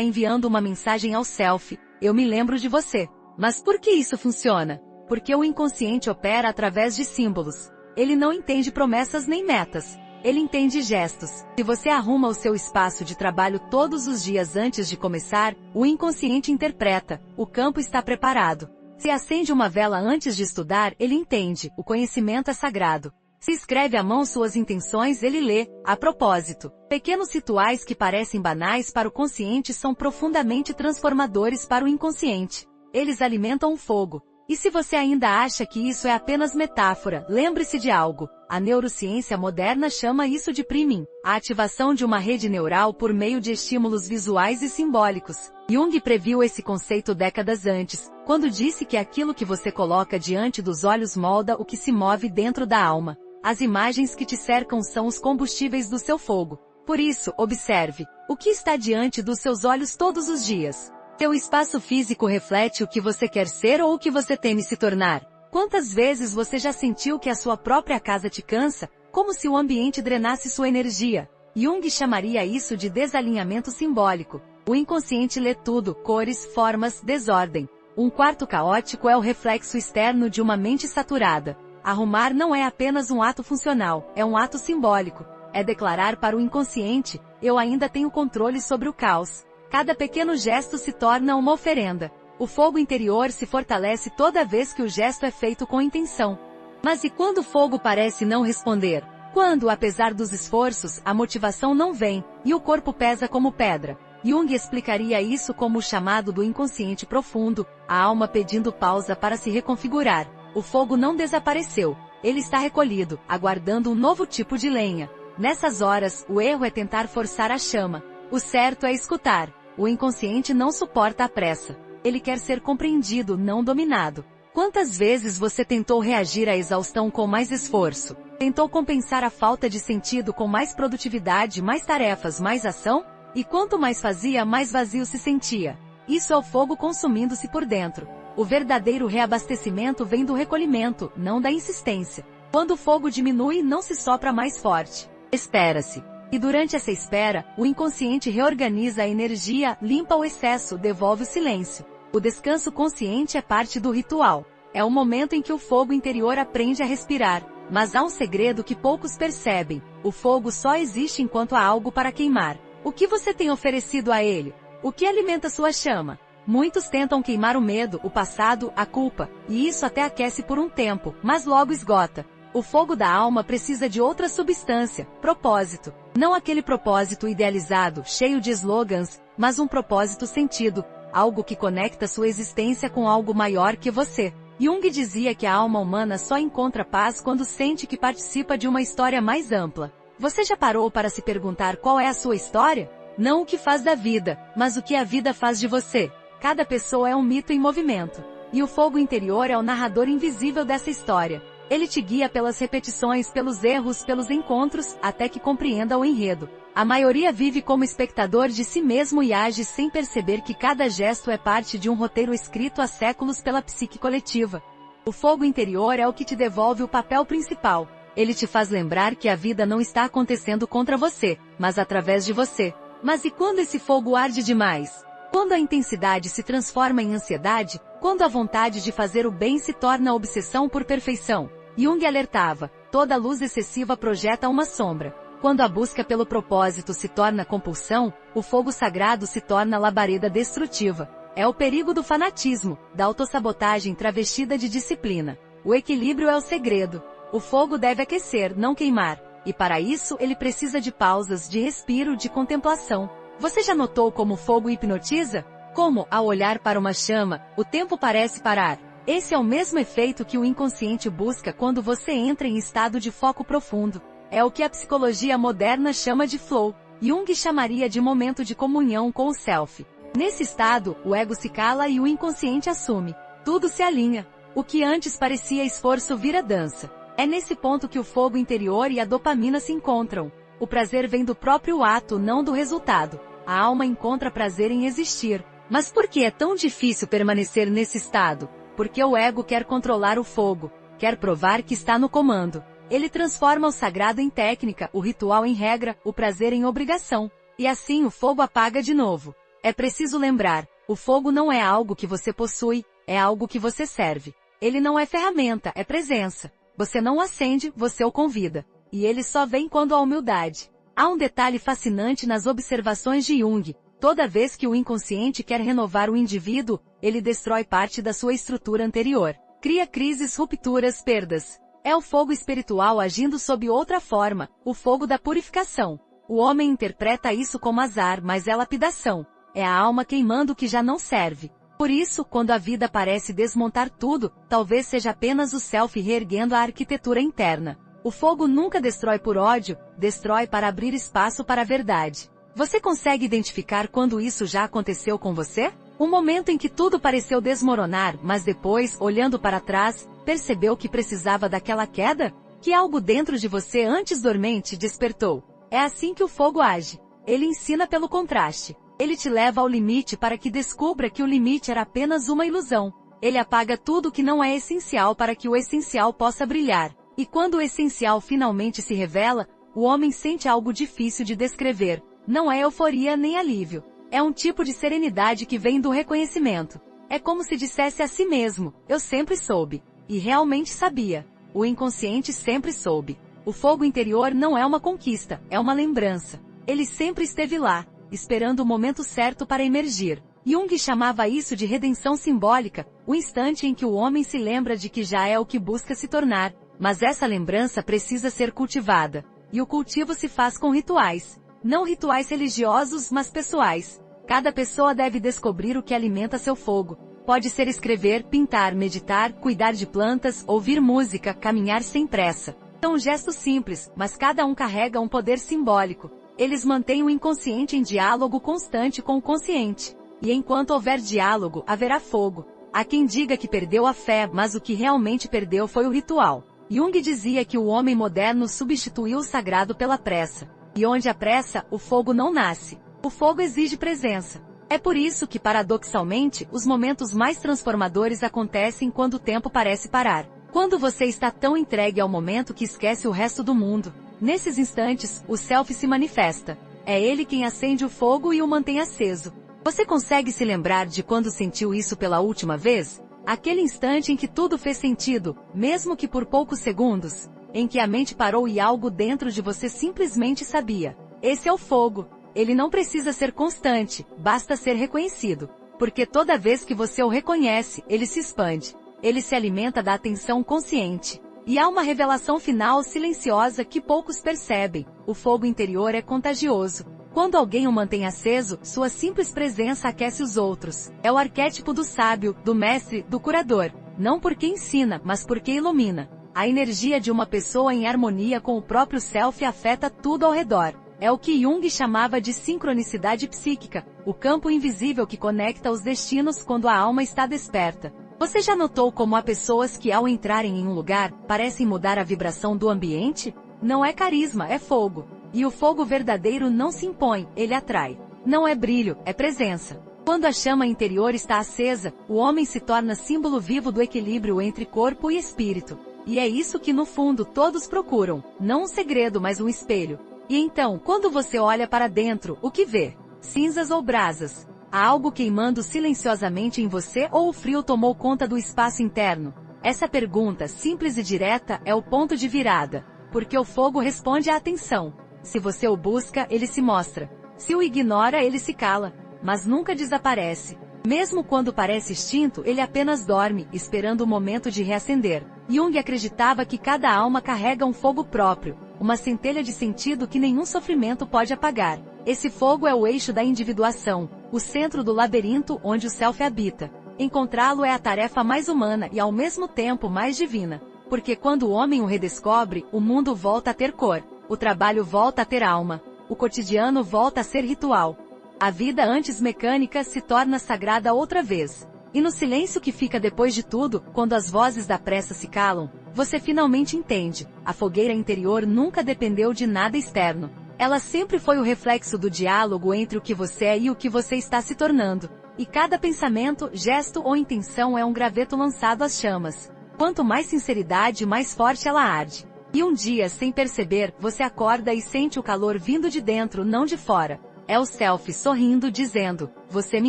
enviando uma mensagem ao self: eu me lembro de você. Mas por que isso funciona? Porque o inconsciente opera através de símbolos. Ele não entende promessas nem metas. Ele entende gestos. Se você arruma o seu espaço de trabalho todos os dias antes de começar, o inconsciente interpreta: o campo está preparado. Se acende uma vela antes de estudar, ele entende: o conhecimento é sagrado. Se escreve à mão suas intenções, ele lê: a propósito. Pequenos rituais que parecem banais para o consciente são profundamente transformadores para o inconsciente. Eles alimentam o fogo. E se você ainda acha que isso é apenas metáfora, lembre-se de algo. A neurociência moderna chama isso de priming, a ativação de uma rede neural por meio de estímulos visuais e simbólicos. Jung previu esse conceito décadas antes, quando disse que aquilo que você coloca diante dos olhos molda o que se move dentro da alma. As imagens que te cercam são os combustíveis do seu fogo. Por isso, observe: o que está diante dos seus olhos todos os dias? Seu espaço físico reflete o que você quer ser ou o que você teme se tornar? Quantas vezes você já sentiu que a sua própria casa te cansa, como se o ambiente drenasse sua energia? Jung chamaria isso de desalinhamento simbólico. O inconsciente lê tudo: cores, formas, desordem. Um quarto caótico é o reflexo externo de uma mente saturada. Arrumar não é apenas um ato funcional, é um ato simbólico. É declarar para o inconsciente: eu ainda tenho controle sobre o caos. Cada pequeno gesto se torna uma oferenda. O fogo interior se fortalece toda vez que o gesto é feito com intenção. Mas e quando o fogo parece não responder? Quando, apesar dos esforços, a motivação não vem, e o corpo pesa como pedra? Jung explicaria isso como o chamado do inconsciente profundo, a alma pedindo pausa para se reconfigurar. O fogo não desapareceu. Ele está recolhido, aguardando um novo tipo de lenha. Nessas horas, o erro é tentar forçar a chama. O certo é escutar. O inconsciente não suporta a pressa. Ele quer ser compreendido, não dominado. Quantas vezes você tentou reagir à exaustão com mais esforço? Tentou compensar a falta de sentido com mais produtividade, mais tarefas, mais ação? E quanto mais fazia, mais vazio se sentia. Isso é o fogo consumindo-se por dentro. O verdadeiro reabastecimento vem do recolhimento, não da insistência. Quando o fogo diminui, não se sopra mais forte. Espera-se. E durante essa espera, o inconsciente reorganiza a energia, limpa o excesso, devolve o silêncio. O descanso consciente é parte do ritual. É o momento em que o fogo interior aprende a respirar. Mas há um segredo que poucos percebem: o fogo só existe enquanto há algo para queimar. O que você tem oferecido a ele? O que alimenta sua chama? Muitos tentam queimar o medo, o passado, a culpa, e isso até aquece por um tempo, mas logo esgota. O fogo da alma precisa de outra substância: propósito. Não aquele propósito idealizado, cheio de slogans, mas um propósito sentido, algo que conecta sua existência com algo maior que você. Jung dizia que a alma humana só encontra paz quando sente que participa de uma história mais ampla. Você já parou para se perguntar qual é a sua história? Não o que faz da vida, mas o que a vida faz de você. Cada pessoa é um mito em movimento. E o fogo interior é o narrador invisível dessa história. Ele te guia pelas repetições, pelos erros, pelos encontros, até que compreenda o enredo. A maioria vive como espectador de si mesmo e age sem perceber que cada gesto é parte de um roteiro escrito há séculos pela psique coletiva. O fogo interior é o que te devolve o papel principal. Ele te faz lembrar que a vida não está acontecendo contra você, mas através de você. Mas e quando esse fogo arde demais? Quando a intensidade se transforma em ansiedade? Quando a vontade de fazer o bem se torna obsessão por perfeição? Jung alertava: toda luz excessiva projeta uma sombra. Quando a busca pelo propósito se torna compulsão, o fogo sagrado se torna labareda destrutiva. É o perigo do fanatismo, da autossabotagem travestida de disciplina. O equilíbrio é o segredo. O fogo deve aquecer, não queimar. E para isso ele precisa de pausas, de respiro, de contemplação. Você já notou como o fogo hipnotiza? Como, ao olhar para uma chama, o tempo parece parar. Esse é o mesmo efeito que o inconsciente busca quando você entra em estado de foco profundo. É o que a psicologia moderna chama de flow. Jung chamaria de momento de comunhão com o self. Nesse estado, o ego se cala e o inconsciente assume. Tudo se alinha. O que antes parecia esforço vira dança. É nesse ponto que o fogo interior e a dopamina se encontram. O prazer vem do próprio ato, não do resultado. A alma encontra prazer em existir. Mas por que é tão difícil permanecer nesse estado? porque o ego quer controlar o fogo, quer provar que está no comando. Ele transforma o sagrado em técnica, o ritual em regra, o prazer em obrigação. E assim o fogo apaga de novo. É preciso lembrar, o fogo não é algo que você possui, é algo que você serve. Ele não é ferramenta, é presença. Você não o acende, você o convida. E ele só vem quando há humildade. Há um detalhe fascinante nas observações de Jung. Toda vez que o inconsciente quer renovar o indivíduo, ele destrói parte da sua estrutura anterior. Cria crises, rupturas, perdas. É o fogo espiritual agindo sob outra forma, o fogo da purificação. O homem interpreta isso como azar, mas é lapidação. É a alma queimando o que já não serve. Por isso, quando a vida parece desmontar tudo, talvez seja apenas o self reerguendo a arquitetura interna. O fogo nunca destrói por ódio, destrói para abrir espaço para a verdade. Você consegue identificar quando isso já aconteceu com você? Um momento em que tudo pareceu desmoronar, mas depois, olhando para trás, percebeu que precisava daquela queda? Que algo dentro de você antes dormente despertou. É assim que o fogo age. Ele ensina pelo contraste. Ele te leva ao limite para que descubra que o limite era apenas uma ilusão. Ele apaga tudo que não é essencial para que o essencial possa brilhar. E quando o essencial finalmente se revela, o homem sente algo difícil de descrever. Não é euforia nem alívio. É um tipo de serenidade que vem do reconhecimento. É como se dissesse a si mesmo, eu sempre soube. E realmente sabia. O inconsciente sempre soube. O fogo interior não é uma conquista, é uma lembrança. Ele sempre esteve lá, esperando o momento certo para emergir. Jung chamava isso de redenção simbólica, o instante em que o homem se lembra de que já é o que busca se tornar. Mas essa lembrança precisa ser cultivada. E o cultivo se faz com rituais. Não rituais religiosos, mas pessoais. Cada pessoa deve descobrir o que alimenta seu fogo. Pode ser escrever, pintar, meditar, cuidar de plantas, ouvir música, caminhar sem pressa. São gestos simples, mas cada um carrega um poder simbólico. Eles mantêm o inconsciente em diálogo constante com o consciente. E enquanto houver diálogo, haverá fogo. Há quem diga que perdeu a fé, mas o que realmente perdeu foi o ritual. Jung dizia que o homem moderno substituiu o sagrado pela pressa. E onde há pressa, o fogo não nasce. O fogo exige presença. É por isso que, paradoxalmente, os momentos mais transformadores acontecem quando o tempo parece parar. Quando você está tão entregue ao momento que esquece o resto do mundo. Nesses instantes, o self se manifesta. É ele quem acende o fogo e o mantém aceso. Você consegue se lembrar de quando sentiu isso pela última vez? Aquele instante em que tudo fez sentido, mesmo que por poucos segundos, em que a mente parou e algo dentro de você simplesmente sabia. Esse é o fogo. Ele não precisa ser constante, basta ser reconhecido. Porque toda vez que você o reconhece, ele se expande. Ele se alimenta da atenção consciente. E há uma revelação final silenciosa que poucos percebem. O fogo interior é contagioso. Quando alguém o mantém aceso, sua simples presença aquece os outros. É o arquétipo do sábio, do mestre, do curador. Não porque ensina, mas porque ilumina. A energia de uma pessoa em harmonia com o próprio self afeta tudo ao redor. É o que Jung chamava de sincronicidade psíquica, o campo invisível que conecta os destinos quando a alma está desperta. Você já notou como há pessoas que ao entrarem em um lugar, parecem mudar a vibração do ambiente? Não é carisma, é fogo. E o fogo verdadeiro não se impõe, ele atrai. Não é brilho, é presença. Quando a chama interior está acesa, o homem se torna símbolo vivo do equilíbrio entre corpo e espírito. E é isso que no fundo todos procuram, não um segredo, mas um espelho. E então, quando você olha para dentro, o que vê? Cinzas ou brasas? Há algo queimando silenciosamente em você ou o frio tomou conta do espaço interno? Essa pergunta, simples e direta, é o ponto de virada. Porque o fogo responde à atenção. Se você o busca, ele se mostra. Se o ignora, ele se cala. Mas nunca desaparece. Mesmo quando parece extinto, ele apenas dorme, esperando o momento de reacender. Jung acreditava que cada alma carrega um fogo próprio, uma centelha de sentido que nenhum sofrimento pode apagar. Esse fogo é o eixo da individuação, o centro do labirinto onde o self habita. Encontrá-lo é a tarefa mais humana e ao mesmo tempo mais divina. Porque quando o homem o redescobre, o mundo volta a ter cor, o trabalho volta a ter alma, o cotidiano volta a ser ritual. A vida antes mecânica se torna sagrada outra vez. E no silêncio que fica depois de tudo, quando as vozes da pressa se calam, você finalmente entende. A fogueira interior nunca dependeu de nada externo. Ela sempre foi o reflexo do diálogo entre o que você é e o que você está se tornando. E cada pensamento, gesto ou intenção é um graveto lançado às chamas. Quanto mais sinceridade, mais forte ela arde. E um dia, sem perceber, você acorda e sente o calor vindo de dentro, não de fora. É o self sorrindo dizendo, você me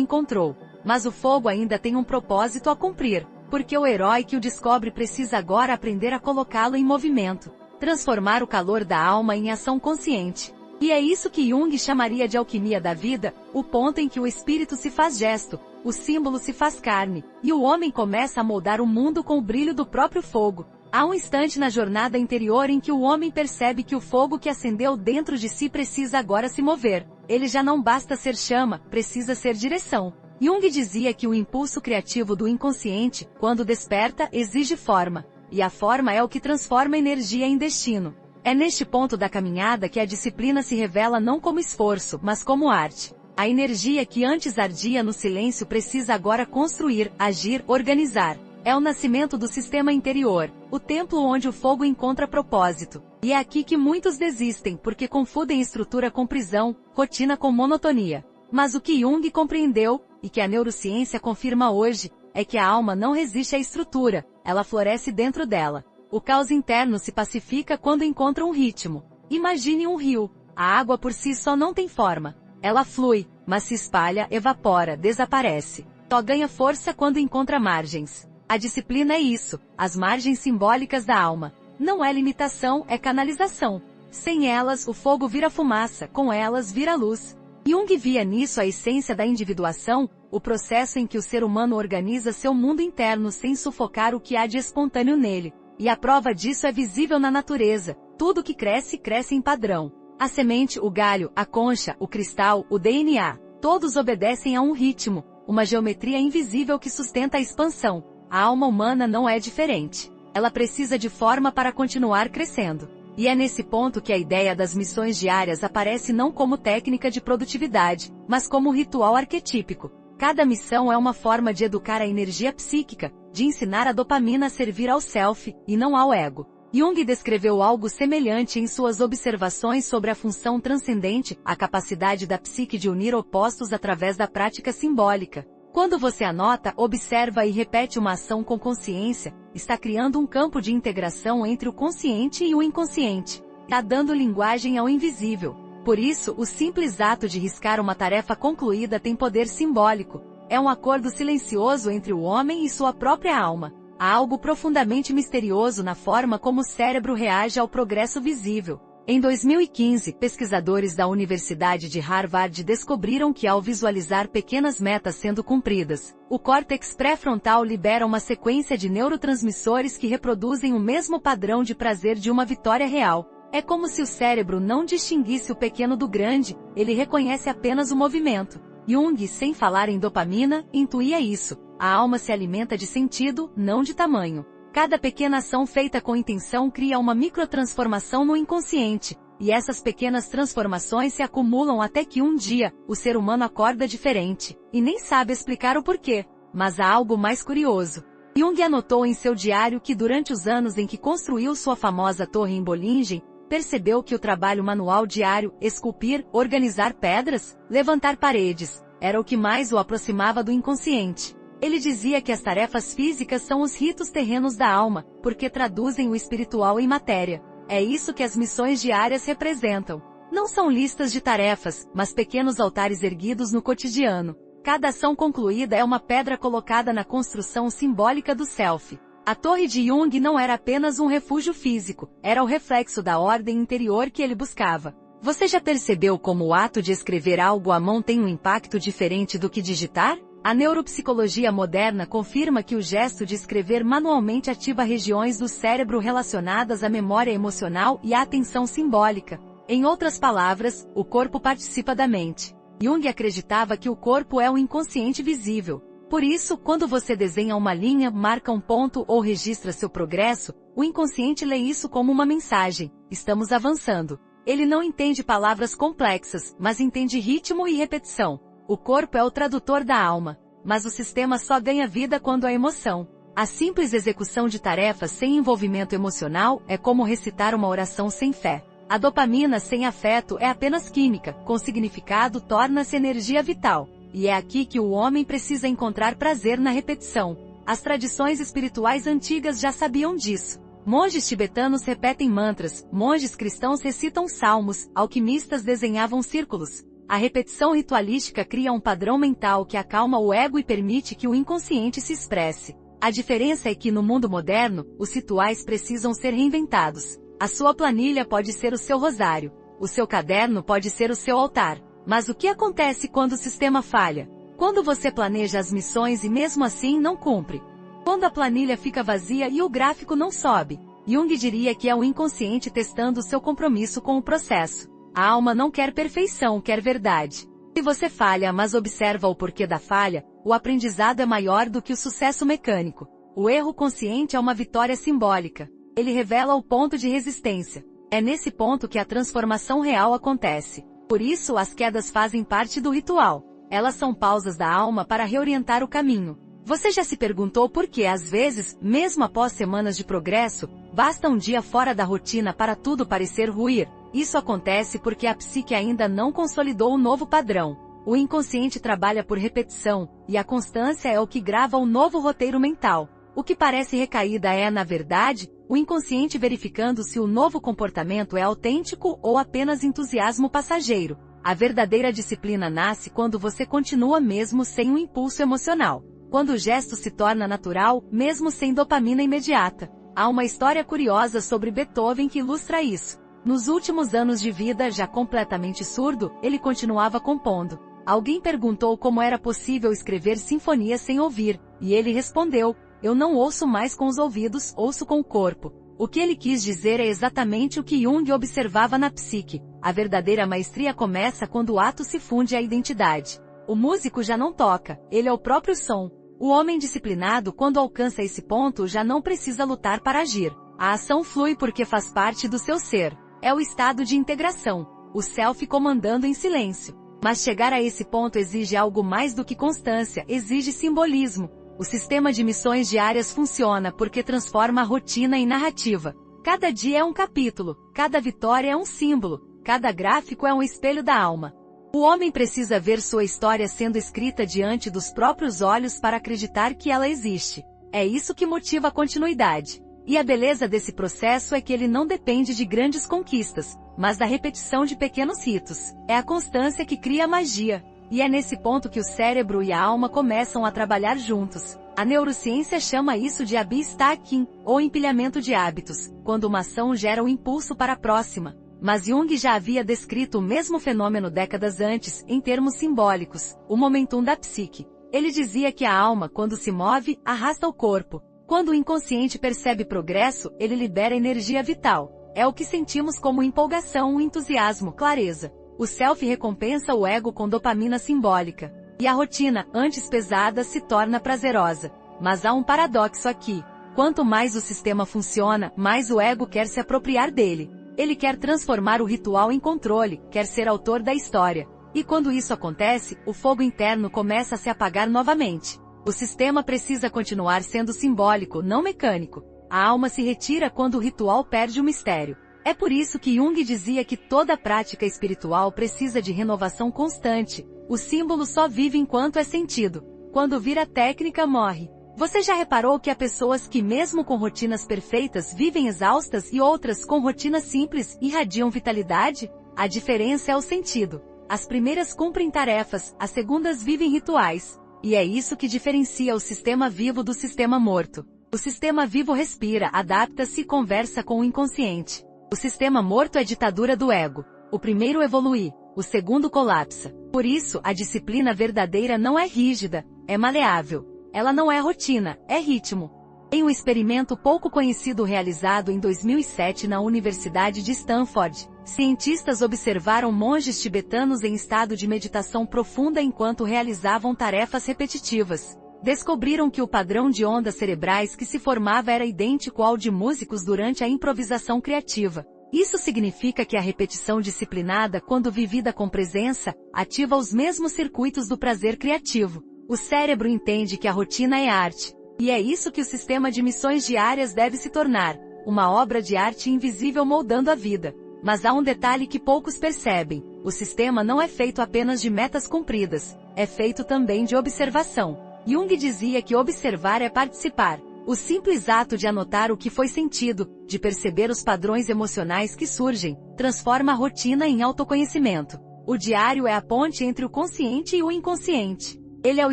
encontrou. Mas o fogo ainda tem um propósito a cumprir, porque o herói que o descobre precisa agora aprender a colocá-lo em movimento. Transformar o calor da alma em ação consciente. E é isso que Jung chamaria de alquimia da vida, o ponto em que o espírito se faz gesto, o símbolo se faz carne, e o homem começa a moldar o mundo com o brilho do próprio fogo. Há um instante na jornada interior em que o homem percebe que o fogo que acendeu dentro de si precisa agora se mover. Ele já não basta ser chama, precisa ser direção. Jung dizia que o impulso criativo do inconsciente, quando desperta, exige forma. E a forma é o que transforma energia em destino. É neste ponto da caminhada que a disciplina se revela não como esforço, mas como arte. A energia que antes ardia no silêncio precisa agora construir, agir, organizar. É o nascimento do sistema interior, o templo onde o fogo encontra propósito. E é aqui que muitos desistem, porque confundem estrutura com prisão, rotina com monotonia. Mas o que Jung compreendeu, e que a neurociência confirma hoje, é que a alma não resiste à estrutura, ela floresce dentro dela. O caos interno se pacifica quando encontra um ritmo. Imagine um rio. A água por si só não tem forma. Ela flui, mas se espalha, evapora, desaparece. Só ganha força quando encontra margens. A disciplina é isso, as margens simbólicas da alma. Não é limitação, é canalização. Sem elas, o fogo vira fumaça, com elas vira luz. Jung via nisso a essência da individuação, o processo em que o ser humano organiza seu mundo interno sem sufocar o que há de espontâneo nele. E a prova disso é visível na natureza. Tudo que cresce, cresce em padrão. A semente, o galho, a concha, o cristal, o DNA. Todos obedecem a um ritmo, uma geometria invisível que sustenta a expansão. A alma humana não é diferente. Ela precisa de forma para continuar crescendo. E é nesse ponto que a ideia das missões diárias aparece não como técnica de produtividade, mas como ritual arquetípico. Cada missão é uma forma de educar a energia psíquica, de ensinar a dopamina a servir ao self, e não ao ego. Jung descreveu algo semelhante em suas observações sobre a função transcendente, a capacidade da psique de unir opostos através da prática simbólica. Quando você anota, observa e repete uma ação com consciência, está criando um campo de integração entre o consciente e o inconsciente. Está dando linguagem ao invisível. Por isso, o simples ato de riscar uma tarefa concluída tem poder simbólico. É um acordo silencioso entre o homem e sua própria alma. Há algo profundamente misterioso na forma como o cérebro reage ao progresso visível. Em 2015, pesquisadores da Universidade de Harvard descobriram que ao visualizar pequenas metas sendo cumpridas, o córtex pré-frontal libera uma sequência de neurotransmissores que reproduzem o mesmo padrão de prazer de uma vitória real. É como se o cérebro não distinguisse o pequeno do grande, ele reconhece apenas o movimento. Jung, sem falar em dopamina, intuía isso. A alma se alimenta de sentido, não de tamanho. Cada pequena ação feita com intenção cria uma microtransformação no inconsciente, e essas pequenas transformações se acumulam até que um dia, o ser humano acorda diferente, e nem sabe explicar o porquê. Mas há algo mais curioso. Jung anotou em seu diário que durante os anos em que construiu sua famosa torre em Bollingen, percebeu que o trabalho manual diário, esculpir, organizar pedras, levantar paredes, era o que mais o aproximava do inconsciente. Ele dizia que as tarefas físicas são os ritos terrenos da alma, porque traduzem o espiritual em matéria. É isso que as missões diárias representam. Não são listas de tarefas, mas pequenos altares erguidos no cotidiano. Cada ação concluída é uma pedra colocada na construção simbólica do self. A torre de Jung não era apenas um refúgio físico, era o reflexo da ordem interior que ele buscava. Você já percebeu como o ato de escrever algo à mão tem um impacto diferente do que digitar? A neuropsicologia moderna confirma que o gesto de escrever manualmente ativa regiões do cérebro relacionadas à memória emocional e à atenção simbólica. Em outras palavras, o corpo participa da mente. Jung acreditava que o corpo é o inconsciente visível. Por isso, quando você desenha uma linha, marca um ponto ou registra seu progresso, o inconsciente lê isso como uma mensagem: estamos avançando. Ele não entende palavras complexas, mas entende ritmo e repetição. O corpo é o tradutor da alma, mas o sistema só ganha vida quando há emoção. A simples execução de tarefas sem envolvimento emocional é como recitar uma oração sem fé. A dopamina sem afeto é apenas química, com significado torna-se energia vital. e é aqui que o homem precisa encontrar prazer na repetição. As tradições espirituais antigas já sabiam disso. Monges tibetanos repetem mantras, monges cristãos recitam salmos, alquimistas desenhavam círculos. A repetição ritualística cria um padrão mental que acalma o ego e permite que o inconsciente se expresse. A diferença é que no mundo moderno, os rituais precisam ser reinventados. A sua planilha pode ser o seu rosário. O seu caderno pode ser o seu altar. Mas o que acontece quando o sistema falha? Quando você planeja as missões e mesmo assim não cumpre? Quando a planilha fica vazia e o gráfico não sobe? Jung diria que é o inconsciente testando o seu compromisso com o processo. A alma não quer perfeição, quer verdade. Se você falha mas observa o porquê da falha, o aprendizado é maior do que o sucesso mecânico. O erro consciente é uma vitória simbólica. Ele revela o ponto de resistência. É nesse ponto que a transformação real acontece. Por isso as quedas fazem parte do ritual. Elas são pausas da alma para reorientar o caminho. Você já se perguntou por que às vezes, mesmo após semanas de progresso, basta um dia fora da rotina para tudo parecer ruir? Isso acontece porque a psique ainda não consolidou o novo padrão. O inconsciente trabalha por repetição, e a constância é o que grava o novo roteiro mental. O que parece recaída é, na verdade, o inconsciente verificando se o novo comportamento é autêntico ou apenas entusiasmo passageiro. A verdadeira disciplina nasce quando você continua mesmo sem um impulso emocional. Quando o gesto se torna natural, mesmo sem dopamina imediata. Há uma história curiosa sobre Beethoven que ilustra isso. Nos últimos anos de vida, já completamente surdo, ele continuava compondo. Alguém perguntou como era possível escrever sinfonias sem ouvir, e ele respondeu: "Eu não ouço mais com os ouvidos, ouço com o corpo." O que ele quis dizer é exatamente o que Jung observava na psique. A verdadeira maestria começa quando o ato se funde à identidade. O músico já não toca, ele é o próprio som. O homem disciplinado, quando alcança esse ponto, já não precisa lutar para agir. A ação flui porque faz parte do seu ser. É o estado de integração, o self comandando em silêncio. Mas chegar a esse ponto exige algo mais do que constância, exige simbolismo. O sistema de missões diárias funciona porque transforma a rotina em narrativa. Cada dia é um capítulo, cada vitória é um símbolo, cada gráfico é um espelho da alma. O homem precisa ver sua história sendo escrita diante dos próprios olhos para acreditar que ela existe. É isso que motiva a continuidade. E a beleza desse processo é que ele não depende de grandes conquistas, mas da repetição de pequenos ritos. É a constância que cria a magia. E é nesse ponto que o cérebro e a alma começam a trabalhar juntos. A neurociência chama isso de habit stacking, ou empilhamento de hábitos, quando uma ação gera o impulso para a próxima. Mas Jung já havia descrito o mesmo fenômeno décadas antes, em termos simbólicos, o momentum da psique. Ele dizia que a alma, quando se move, arrasta o corpo. Quando o inconsciente percebe progresso, ele libera energia vital. É o que sentimos como empolgação, entusiasmo, clareza. O self recompensa o ego com dopamina simbólica. E a rotina, antes pesada, se torna prazerosa. Mas há um paradoxo aqui. Quanto mais o sistema funciona, mais o ego quer se apropriar dele. Ele quer transformar o ritual em controle, quer ser autor da história. E quando isso acontece, o fogo interno começa a se apagar novamente. O sistema precisa continuar sendo simbólico, não mecânico. A alma se retira quando o ritual perde o mistério. É por isso que Jung dizia que toda prática espiritual precisa de renovação constante. O símbolo só vive enquanto é sentido. Quando vira técnica, morre. Você já reparou que há pessoas que, mesmo com rotinas perfeitas, vivem exaustas e outras, com rotinas simples, irradiam vitalidade? A diferença é o sentido. As primeiras cumprem tarefas, as segundas vivem rituais. E é isso que diferencia o sistema vivo do sistema morto. O sistema vivo respira, adapta-se e conversa com o inconsciente. O sistema morto é ditadura do ego. O primeiro evolui, o segundo colapsa. Por isso, a disciplina verdadeira não é rígida, é maleável. Ela não é rotina, é ritmo. Em um experimento pouco conhecido realizado em 2007 na Universidade de Stanford, cientistas observaram monges tibetanos em estado de meditação profunda enquanto realizavam tarefas repetitivas. Descobriram que o padrão de ondas cerebrais que se formava era idêntico ao de músicos durante a improvisação criativa. Isso significa que a repetição disciplinada, quando vivida com presença, ativa os mesmos circuitos do prazer criativo. O cérebro entende que a rotina é arte. E é isso que o sistema de missões diárias deve se tornar, uma obra de arte invisível moldando a vida. Mas há um detalhe que poucos percebem: o sistema não é feito apenas de metas cumpridas, é feito também de observação. Jung dizia que observar é participar. O simples ato de anotar o que foi sentido, de perceber os padrões emocionais que surgem, transforma a rotina em autoconhecimento. O diário é a ponte entre o consciente e o inconsciente. Ele é o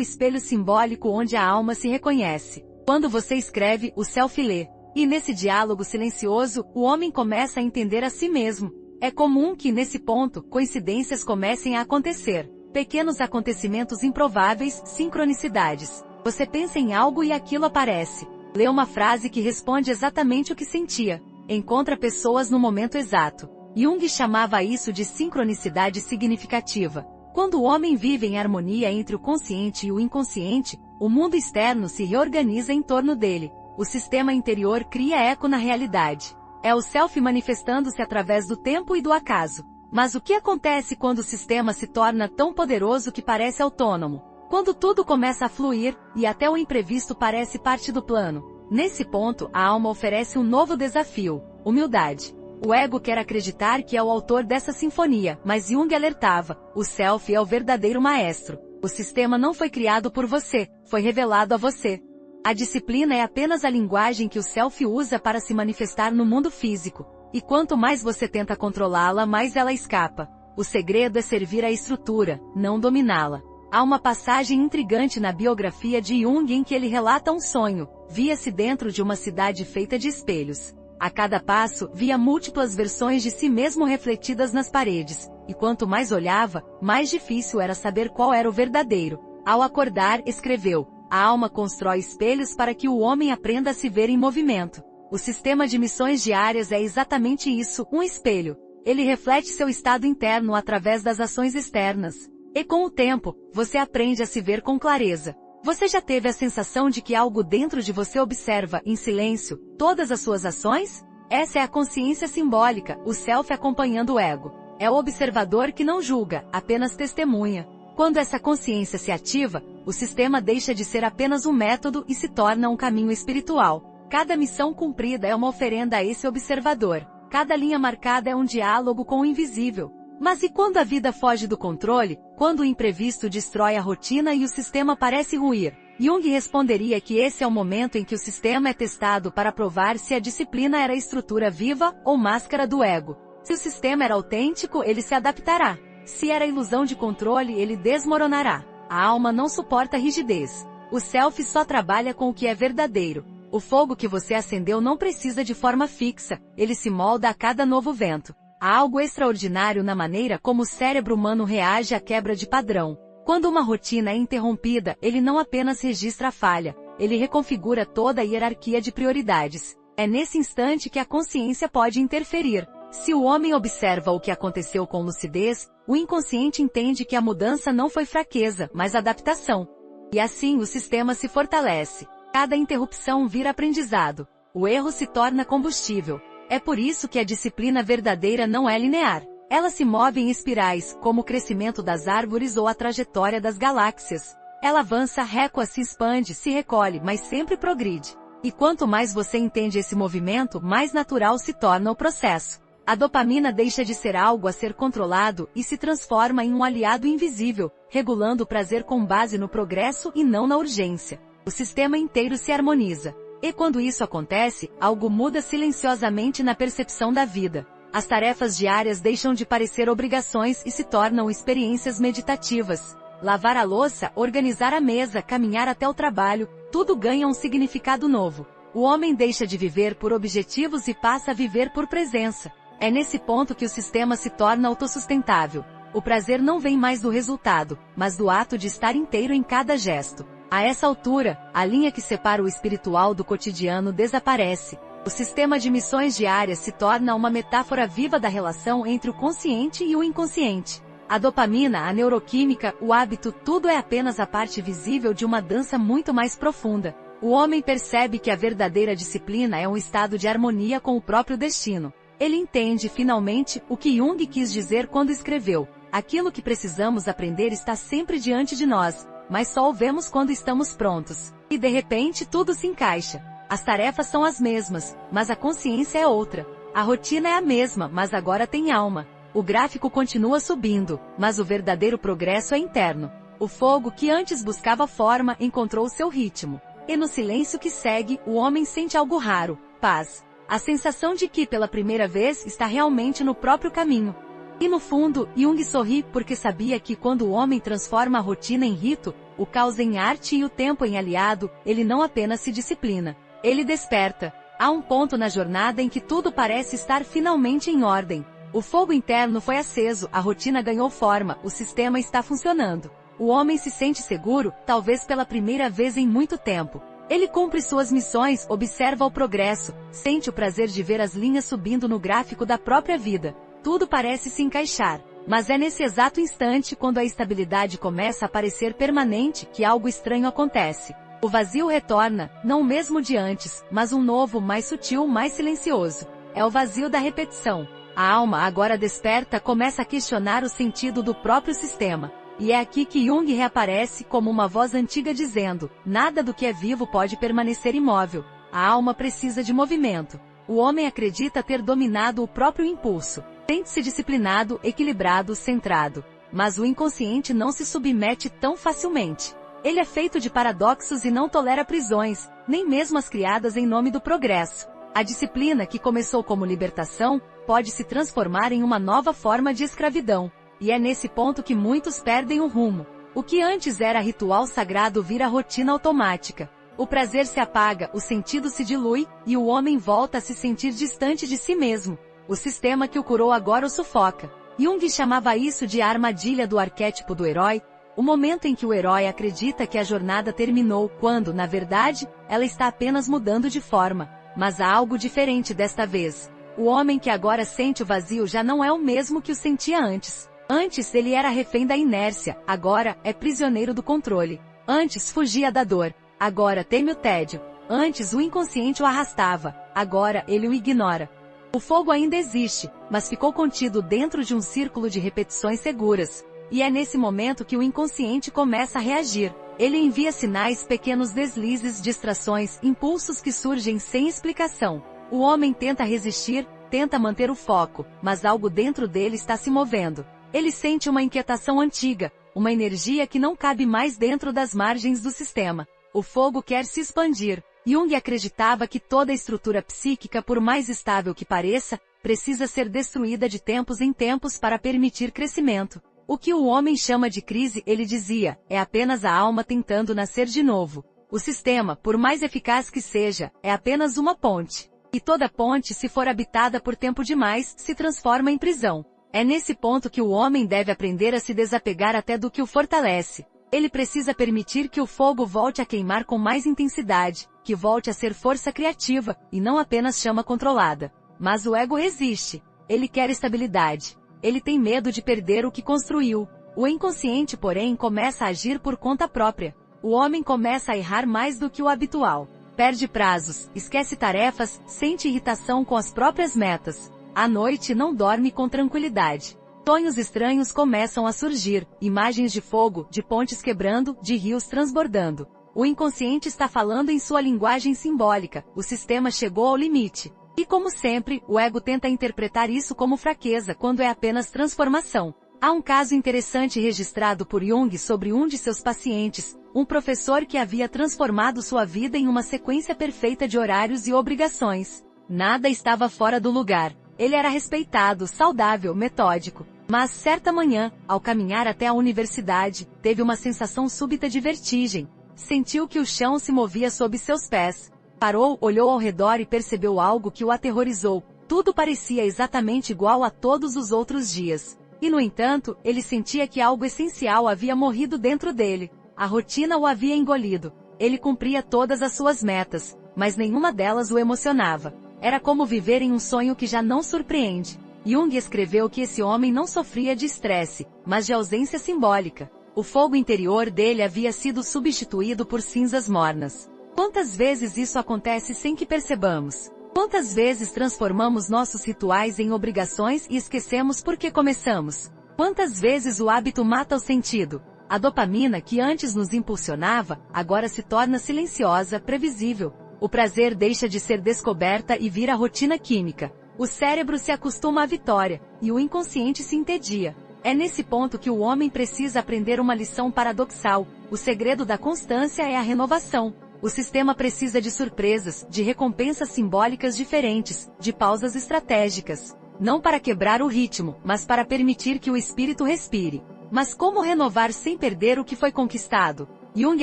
espelho simbólico onde a alma se reconhece. Quando você escreve, o self lê. E nesse diálogo silencioso, o homem começa a entender a si mesmo. É comum que, nesse ponto, coincidências comecem a acontecer. Pequenos acontecimentos improváveis, sincronicidades. Você pensa em algo e aquilo aparece. Lê uma frase que responde exatamente o que sentia. Encontra pessoas no momento exato. Jung chamava isso de sincronicidade significativa. Quando o homem vive em harmonia entre o consciente e o inconsciente, o mundo externo se reorganiza em torno dele. O sistema interior cria eco na realidade. É o self manifestando-se através do tempo e do acaso. Mas o que acontece quando o sistema se torna tão poderoso que parece autônomo? Quando tudo começa a fluir, e até o imprevisto parece parte do plano. Nesse ponto, a alma oferece um novo desafio: humildade. O ego quer acreditar que é o autor dessa sinfonia, mas Jung alertava: o self é o verdadeiro maestro. O sistema não foi criado por você, foi revelado a você. A disciplina é apenas a linguagem que o self usa para se manifestar no mundo físico. E quanto mais você tenta controlá-la, mais ela escapa. O segredo é servir à estrutura, não dominá-la. Há uma passagem intrigante na biografia de Jung em que ele relata um sonho. Via-se dentro de uma cidade feita de espelhos. A cada passo, via múltiplas versões de si mesmo refletidas nas paredes, e quanto mais olhava, mais difícil era saber qual era o verdadeiro. Ao acordar, escreveu: a alma constrói espelhos para que o homem aprenda a se ver em movimento. O sistema de missões diárias é exatamente isso, um espelho. Ele reflete seu estado interno através das ações externas. E com o tempo, você aprende a se ver com clareza. Você já teve a sensação de que algo dentro de você observa, em silêncio, todas as suas ações? Essa é a consciência simbólica, o self acompanhando o ego. É o observador que não julga, apenas testemunha. Quando essa consciência se ativa, o sistema deixa de ser apenas um método e se torna um caminho espiritual. Cada missão cumprida é uma oferenda a esse observador. Cada linha marcada é um diálogo com o invisível. Mas e quando a vida foge do controle? Quando o imprevisto destrói a rotina e o sistema parece ruir? Jung responderia que esse é o momento em que o sistema é testado para provar se a disciplina era a estrutura viva ou máscara do ego. Se o sistema era autêntico, ele se adaptará. Se era ilusão de controle, ele desmoronará. A alma não suporta rigidez. O self só trabalha com o que é verdadeiro. O fogo que você acendeu não precisa de forma fixa, ele se molda a cada novo vento. Há algo extraordinário na maneira como o cérebro humano reage à quebra de padrão. Quando uma rotina é interrompida, ele não apenas registra a falha, ele reconfigura toda a hierarquia de prioridades. É nesse instante que a consciência pode interferir. Se o homem observa o que aconteceu com lucidez, o inconsciente entende que a mudança não foi fraqueza, mas adaptação. E assim o sistema se fortalece. Cada interrupção vira aprendizado. O erro se torna combustível. É por isso que a disciplina verdadeira não é linear. Ela se move em espirais, como o crescimento das árvores ou a trajetória das galáxias. Ela avança, recua, se expande, se recolhe, mas sempre progride. E quanto mais você entende esse movimento, mais natural se torna o processo. A dopamina deixa de ser algo a ser controlado e se transforma em um aliado invisível, regulando o prazer com base no progresso e não na urgência. O sistema inteiro se harmoniza. E quando isso acontece, algo muda silenciosamente na percepção da vida. As tarefas diárias deixam de parecer obrigações e se tornam experiências meditativas. Lavar a louça, organizar a mesa, caminhar até o trabalho, tudo ganha um significado novo. O homem deixa de viver por objetivos e passa a viver por presença. É nesse ponto que o sistema se torna autossustentável. O prazer não vem mais do resultado, mas do ato de estar inteiro em cada gesto. A essa altura, a linha que separa o espiritual do cotidiano desaparece. O sistema de missões diárias se torna uma metáfora viva da relação entre o consciente e o inconsciente. A dopamina, a neuroquímica, o hábito, tudo é apenas a parte visível de uma dança muito mais profunda. O homem percebe que a verdadeira disciplina é um estado de harmonia com o próprio destino. Ele entende, finalmente, o que Jung quis dizer quando escreveu: aquilo que precisamos aprender está sempre diante de nós, mas só o vemos quando estamos prontos. E de repente tudo se encaixa. As tarefas são as mesmas, mas a consciência é outra. A rotina é a mesma, mas agora tem alma. O gráfico continua subindo, mas o verdadeiro progresso é interno. O fogo que antes buscava forma encontrou seu ritmo. E no silêncio que segue, o homem sente algo raro: paz. A sensação de que pela primeira vez está realmente no próprio caminho. E no fundo, Jung sorri porque sabia que quando o homem transforma a rotina em rito, o caos em arte e o tempo em aliado, ele não apenas se disciplina. Ele desperta. Há um ponto na jornada em que tudo parece estar finalmente em ordem. O fogo interno foi aceso, a rotina ganhou forma, o sistema está funcionando. O homem se sente seguro, talvez pela primeira vez em muito tempo. Ele cumpre suas missões, observa o progresso, sente o prazer de ver as linhas subindo no gráfico da própria vida. Tudo parece se encaixar. Mas é nesse exato instante, quando a estabilidade começa a parecer permanente, que algo estranho acontece. O vazio retorna, não o mesmo de antes, mas um novo, mais sutil, mais silencioso. É o vazio da repetição. A alma, agora desperta, começa a questionar o sentido do próprio sistema. E é aqui que Jung reaparece como uma voz antiga dizendo: nada do que é vivo pode permanecer imóvel. A alma precisa de movimento. O homem acredita ter dominado o próprio impulso. Sente-se disciplinado, equilibrado, centrado. Mas o inconsciente não se submete tão facilmente. Ele é feito de paradoxos e não tolera prisões, nem mesmo as criadas em nome do progresso. A disciplina, que começou como libertação, pode se transformar em uma nova forma de escravidão. E é nesse ponto que muitos perdem o rumo. O que antes era ritual sagrado vira rotina automática. O prazer se apaga, o sentido se dilui, e o homem volta a se sentir distante de si mesmo. O sistema que o curou agora o sufoca. Jung chamava isso de a armadilha do arquétipo do herói, o momento em que o herói acredita que a jornada terminou, quando, na verdade, ela está apenas mudando de forma. Mas há algo diferente desta vez. O homem que agora sente o vazio já não é o mesmo que o sentia antes. Antes ele era refém da inércia, agora é prisioneiro do controle. Antes fugia da dor, agora teme o tédio. Antes o inconsciente o arrastava, agora ele o ignora. O fogo ainda existe, mas ficou contido dentro de um círculo de repetições seguras. E é nesse momento que o inconsciente começa a reagir. Ele envia sinais, pequenos deslizes, distrações, impulsos que surgem sem explicação. O homem tenta resistir, tenta manter o foco, mas algo dentro dele está se movendo. Ele sente uma inquietação antiga, uma energia que não cabe mais dentro das margens do sistema. O fogo quer se expandir. Jung acreditava que toda estrutura psíquica, por mais estável que pareça, precisa ser destruída de tempos em tempos para permitir crescimento. O que o homem chama de crise, ele dizia, é apenas a alma tentando nascer de novo. O sistema, por mais eficaz que seja, é apenas uma ponte. E toda ponte, se for habitada por tempo demais, se transforma em prisão. É nesse ponto que o homem deve aprender a se desapegar até do que o fortalece. Ele precisa permitir que o fogo volte a queimar com mais intensidade, que volte a ser força criativa, e não apenas chama controlada. Mas o ego resiste. Ele quer estabilidade. Ele tem medo de perder o que construiu. O inconsciente, porém, começa a agir por conta própria. O homem começa a errar mais do que o habitual. Perde prazos, esquece tarefas, sente irritação com as próprias metas. À noite não dorme com tranquilidade. Sonhos estranhos começam a surgir, imagens de fogo, de pontes quebrando, de rios transbordando. O inconsciente está falando em sua linguagem simbólica, o sistema chegou ao limite. E como sempre, o ego tenta interpretar isso como fraqueza quando é apenas transformação. Há um caso interessante registrado por Jung sobre um de seus pacientes, um professor que havia transformado sua vida em uma sequência perfeita de horários e obrigações. Nada estava fora do lugar. Ele era respeitado, saudável, metódico. Mas, certa manhã, ao caminhar até a universidade, teve uma sensação súbita de vertigem. Sentiu que o chão se movia sob seus pés. Parou, olhou ao redor e percebeu algo que o aterrorizou. Tudo parecia exatamente igual a todos os outros dias. E, no entanto, ele sentia que algo essencial havia morrido dentro dele. A rotina o havia engolido. Ele cumpria todas as suas metas, mas nenhuma delas o emocionava. Era como viver em um sonho que já não surpreende. Jung escreveu que esse homem não sofria de estresse, mas de ausência simbólica. O fogo interior dele havia sido substituído por cinzas mornas. Quantas vezes isso acontece sem que percebamos? Quantas vezes transformamos nossos rituais em obrigações e esquecemos por que começamos? Quantas vezes o hábito mata o sentido? A dopamina que antes nos impulsionava, agora se torna silenciosa, previsível. O prazer deixa de ser descoberta e vira rotina química. O cérebro se acostuma à vitória, e o inconsciente se entedia. É nesse ponto que o homem precisa aprender uma lição paradoxal: o segredo da constância é a renovação. O sistema precisa de surpresas, de recompensas simbólicas diferentes, de pausas estratégicas. Não para quebrar o ritmo, mas para permitir que o espírito respire. Mas como renovar sem perder o que foi conquistado? Jung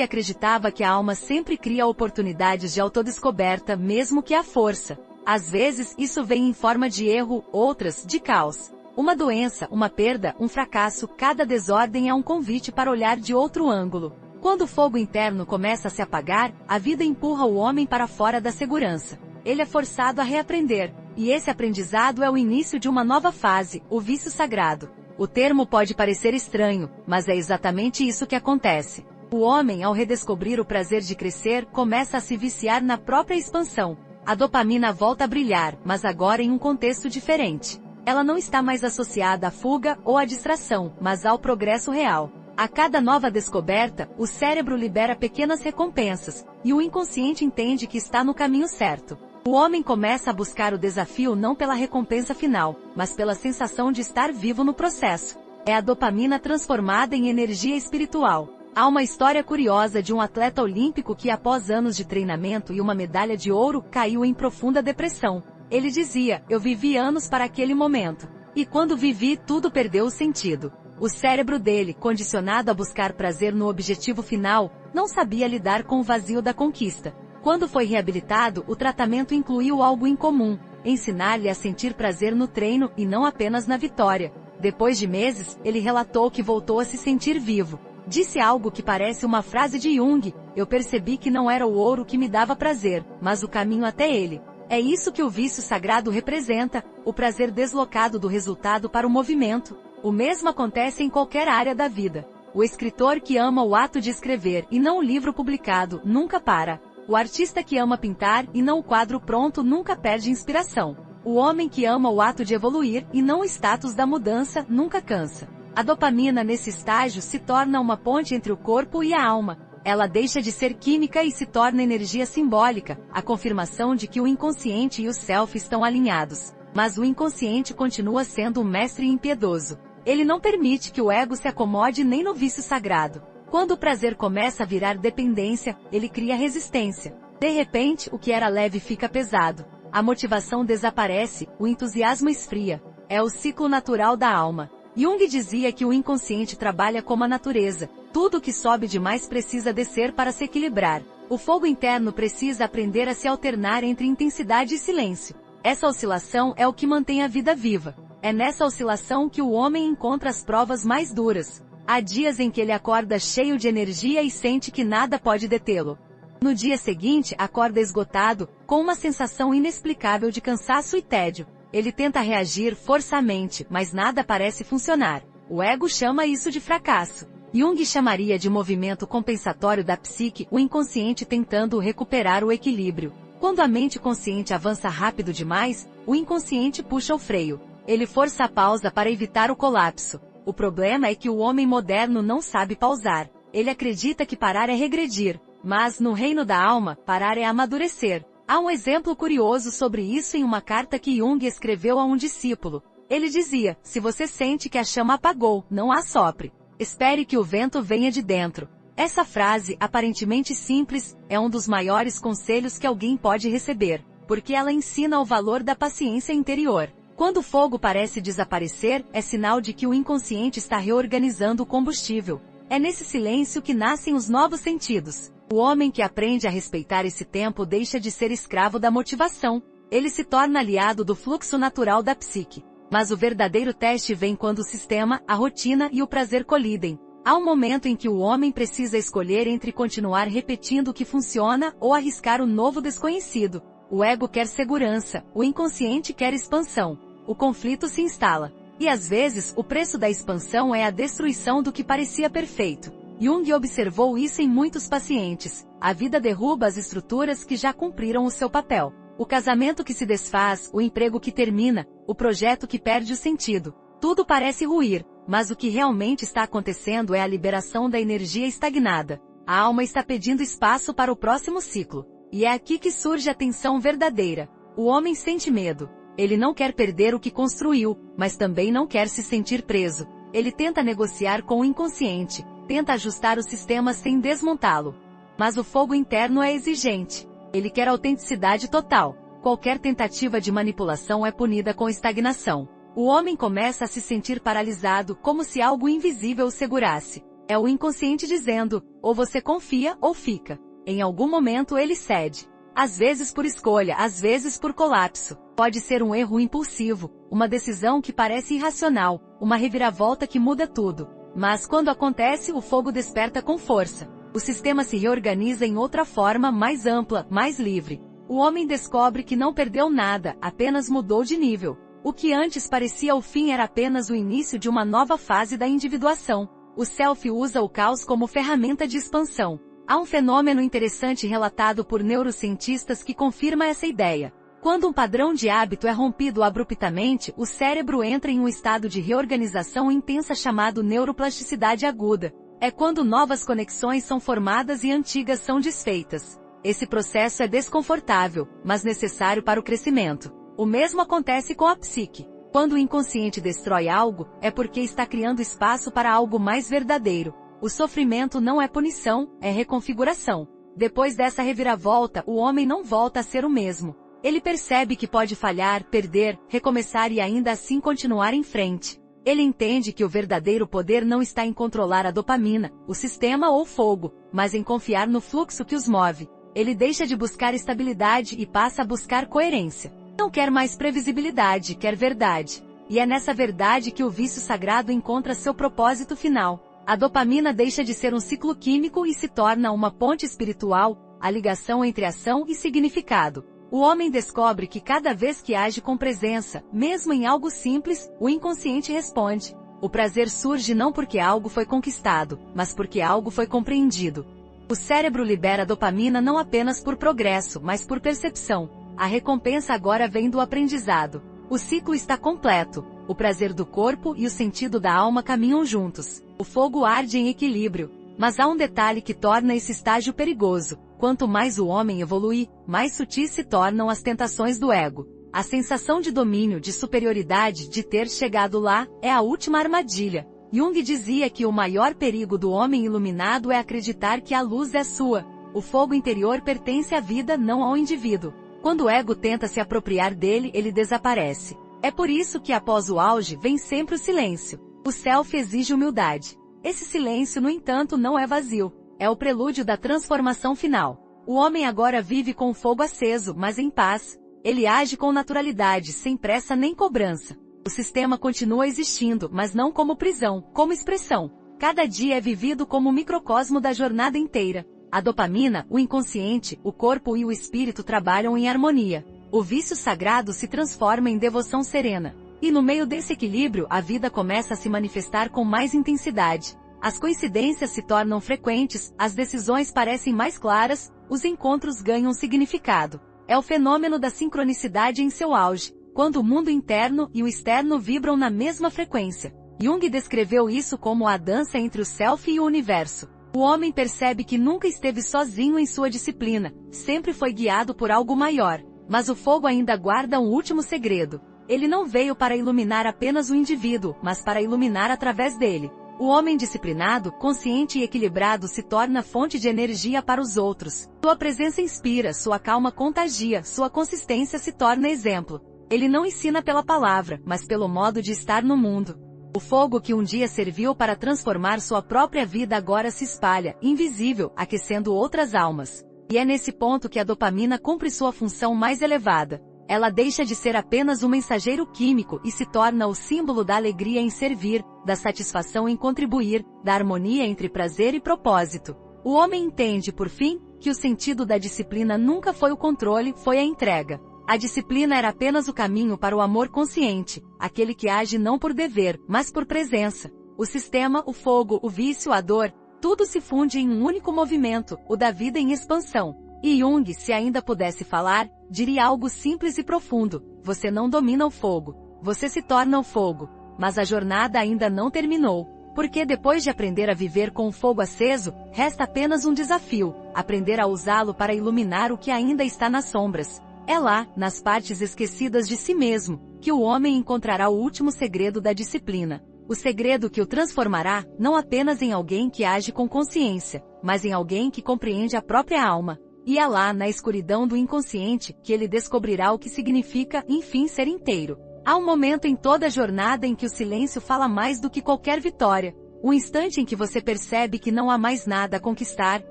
acreditava que a alma sempre cria oportunidades de autodescoberta, mesmo que à força. Às vezes, isso vem em forma de erro, outras, de caos. Uma doença, uma perda, um fracasso, cada desordem é um convite para olhar de outro ângulo. Quando o fogo interno começa a se apagar, a vida empurra o homem para fora da segurança. Ele é forçado a reaprender. E esse aprendizado é o início de uma nova fase, o vício sagrado. O termo pode parecer estranho, mas é exatamente isso que acontece. O homem, ao redescobrir o prazer de crescer, começa a se viciar na própria expansão. A dopamina volta a brilhar, mas agora em um contexto diferente. Ela não está mais associada à fuga ou à distração, mas ao progresso real. A cada nova descoberta, o cérebro libera pequenas recompensas, e o inconsciente entende que está no caminho certo. O homem começa a buscar o desafio não pela recompensa final, mas pela sensação de estar vivo no processo. É a dopamina transformada em energia espiritual. Há uma história curiosa de um atleta olímpico que, após anos de treinamento e uma medalha de ouro, caiu em profunda depressão. Ele dizia: "Eu vivi anos para aquele momento. E quando vivi, tudo perdeu o sentido." O cérebro dele, condicionado a buscar prazer no objetivo final, não sabia lidar com o vazio da conquista. Quando foi reabilitado, o tratamento incluiu algo incomum: ensinar-lhe a sentir prazer no treino e não apenas na vitória. Depois de meses, ele relatou que voltou a se sentir vivo. Disse algo que parece uma frase de Jung: "Eu percebi que não era o ouro que me dava prazer, mas o caminho até ele." É isso que o vício sagrado representa: o prazer deslocado do resultado para o movimento. O mesmo acontece em qualquer área da vida. O escritor que ama o ato de escrever e não o livro publicado, nunca para. O artista que ama pintar e não o quadro pronto nunca perde inspiração. O homem que ama o ato de evoluir e não o status da mudança, nunca cansa. A dopamina nesse estágio se torna uma ponte entre o corpo e a alma. Ela deixa de ser química e se torna energia simbólica, a confirmação de que o inconsciente e o self estão alinhados. Mas o inconsciente continua sendo um mestre impiedoso. Ele não permite que o ego se acomode nem no vício sagrado. Quando o prazer começa a virar dependência, ele cria resistência. De repente, o que era leve fica pesado. A motivação desaparece, o entusiasmo esfria. É o ciclo natural da alma. Jung dizia que o inconsciente trabalha como a natureza. Tudo que sobe demais precisa descer para se equilibrar. O fogo interno precisa aprender a se alternar entre intensidade e silêncio. Essa oscilação é o que mantém a vida viva. É nessa oscilação que o homem encontra as provas mais duras. Há dias em que ele acorda cheio de energia e sente que nada pode detê-lo. No dia seguinte, acorda esgotado, com uma sensação inexplicável de cansaço e tédio. Ele tenta reagir forçamente, mas nada parece funcionar. O ego chama isso de fracasso. Jung chamaria de movimento compensatório da psique, o inconsciente tentando recuperar o equilíbrio. Quando a mente consciente avança rápido demais, o inconsciente puxa o freio. Ele força a pausa para evitar o colapso. O problema é que o homem moderno não sabe pausar. Ele acredita que parar é regredir. Mas, no reino da alma, parar é amadurecer. Há um exemplo curioso sobre isso em uma carta que Jung escreveu a um discípulo. Ele dizia: "Se você sente que a chama apagou, não a assopre. Espere que o vento venha de dentro." Essa frase, aparentemente simples, é um dos maiores conselhos que alguém pode receber, porque ela ensina o valor da paciência interior. Quando o fogo parece desaparecer, é sinal de que o inconsciente está reorganizando o combustível. É nesse silêncio que nascem os novos sentidos. O homem que aprende a respeitar esse tempo deixa de ser escravo da motivação. Ele se torna aliado do fluxo natural da psique. Mas o verdadeiro teste vem quando o sistema, a rotina e o prazer colidem. Há um momento em que o homem precisa escolher entre continuar repetindo o que funciona ou arriscar o novo desconhecido. O ego quer segurança, o inconsciente quer expansão. O conflito se instala. E às vezes, o preço da expansão é a destruição do que parecia perfeito. Jung observou isso em muitos pacientes. A vida derruba as estruturas que já cumpriram o seu papel. O casamento que se desfaz, o emprego que termina, o projeto que perde o sentido. Tudo parece ruir, mas o que realmente está acontecendo é a liberação da energia estagnada. A alma está pedindo espaço para o próximo ciclo. E é aqui que surge a tensão verdadeira. O homem sente medo. Ele não quer perder o que construiu, mas também não quer se sentir preso. Ele tenta negociar com o inconsciente, tenta ajustar o sistema sem desmontá-lo. Mas o fogo interno é exigente. Ele quer autenticidade total. Qualquer tentativa de manipulação é punida com estagnação. O homem começa a se sentir paralisado, como se algo invisível o segurasse. É o inconsciente dizendo, ou você confia ou fica. Em algum momento ele cede. Às vezes por escolha, às vezes por colapso. Pode ser um erro impulsivo, uma decisão que parece irracional, uma reviravolta que muda tudo. Mas quando acontece, o fogo desperta com força. O sistema se reorganiza em outra forma mais ampla, mais livre. O homem descobre que não perdeu nada, apenas mudou de nível. O que antes parecia o fim era apenas o início de uma nova fase da individuação. O self usa o caos como ferramenta de expansão. Há um fenômeno interessante relatado por neurocientistas que confirma essa ideia. Quando um padrão de hábito é rompido abruptamente, o cérebro entra em um estado de reorganização intensa chamado neuroplasticidade aguda. É quando novas conexões são formadas e antigas são desfeitas. Esse processo é desconfortável, mas necessário para o crescimento. O mesmo acontece com a psique. Quando o inconsciente destrói algo, é porque está criando espaço para algo mais verdadeiro. O sofrimento não é punição, é reconfiguração. Depois dessa reviravolta, o homem não volta a ser o mesmo. Ele percebe que pode falhar, perder, recomeçar e ainda assim continuar em frente. Ele entende que o verdadeiro poder não está em controlar a dopamina, o sistema ou o fogo, mas em confiar no fluxo que os move. Ele deixa de buscar estabilidade e passa a buscar coerência. Não quer mais previsibilidade, quer verdade. E é nessa verdade que o vício sagrado encontra seu propósito final. A dopamina deixa de ser um ciclo químico e se torna uma ponte espiritual, a ligação entre ação e significado. O homem descobre que cada vez que age com presença, mesmo em algo simples, o inconsciente responde. O prazer surge não porque algo foi conquistado, mas porque algo foi compreendido. O cérebro libera dopamina não apenas por progresso, mas por percepção. A recompensa agora vem do aprendizado. O ciclo está completo. O prazer do corpo e o sentido da alma caminham juntos. O fogo arde em equilíbrio. Mas há um detalhe que torna esse estágio perigoso. Quanto mais o homem evolui, mais sutis se tornam as tentações do ego. A sensação de domínio, de superioridade, de ter chegado lá, é a última armadilha. Jung dizia que o maior perigo do homem iluminado é acreditar que a luz é sua. O fogo interior pertence à vida, não ao indivíduo. Quando o ego tenta se apropriar dele, ele desaparece. É por isso que após o auge vem sempre o silêncio. O self exige humildade. Esse silêncio, no entanto, não é vazio. É o prelúdio da transformação final. O homem agora vive com o fogo aceso, mas em paz. Ele age com naturalidade, sem pressa nem cobrança. O sistema continua existindo, mas não como prisão, como expressão. Cada dia é vivido como o microcosmo da jornada inteira. A dopamina, o inconsciente, o corpo e o espírito trabalham em harmonia. O vício sagrado se transforma em devoção serena. E no meio desse equilíbrio, a vida começa a se manifestar com mais intensidade. As coincidências se tornam frequentes, as decisões parecem mais claras, os encontros ganham significado. É o fenômeno da sincronicidade em seu auge, quando o mundo interno e o externo vibram na mesma frequência. Jung descreveu isso como a dança entre o self e o universo. O homem percebe que nunca esteve sozinho em sua disciplina, sempre foi guiado por algo maior. Mas o fogo ainda guarda um último segredo. Ele não veio para iluminar apenas o indivíduo, mas para iluminar através dele. O homem disciplinado, consciente e equilibrado se torna fonte de energia para os outros. Sua presença inspira, sua calma contagia, sua consistência se torna exemplo. Ele não ensina pela palavra, mas pelo modo de estar no mundo. O fogo que um dia serviu para transformar sua própria vida agora se espalha, invisível, aquecendo outras almas. E é nesse ponto que a dopamina cumpre sua função mais elevada. Ela deixa de ser apenas um mensageiro químico e se torna o símbolo da alegria em servir, da satisfação em contribuir, da harmonia entre prazer e propósito. O homem entende, por fim, que o sentido da disciplina nunca foi o controle, foi a entrega. A disciplina era apenas o caminho para o amor consciente, aquele que age não por dever, mas por presença. O sistema, o fogo, o vício, a dor, tudo se funde em um único movimento, o da vida em expansão. E Jung, se ainda pudesse falar, diria algo simples e profundo: você não domina o fogo, você se torna o fogo. Mas a jornada ainda não terminou, porque depois de aprender a viver com o fogo aceso, resta apenas um desafio: aprender a usá-lo para iluminar o que ainda está nas sombras. É lá, nas partes esquecidas de si mesmo, que o homem encontrará o último segredo da disciplina. O segredo que o transformará, não apenas em alguém que age com consciência, mas em alguém que compreende a própria alma. E é lá, na escuridão do inconsciente, que ele descobrirá o que significa, enfim, ser inteiro. Há um momento em toda a jornada em que o silêncio fala mais do que qualquer vitória. O instante em que você percebe que não há mais nada a conquistar,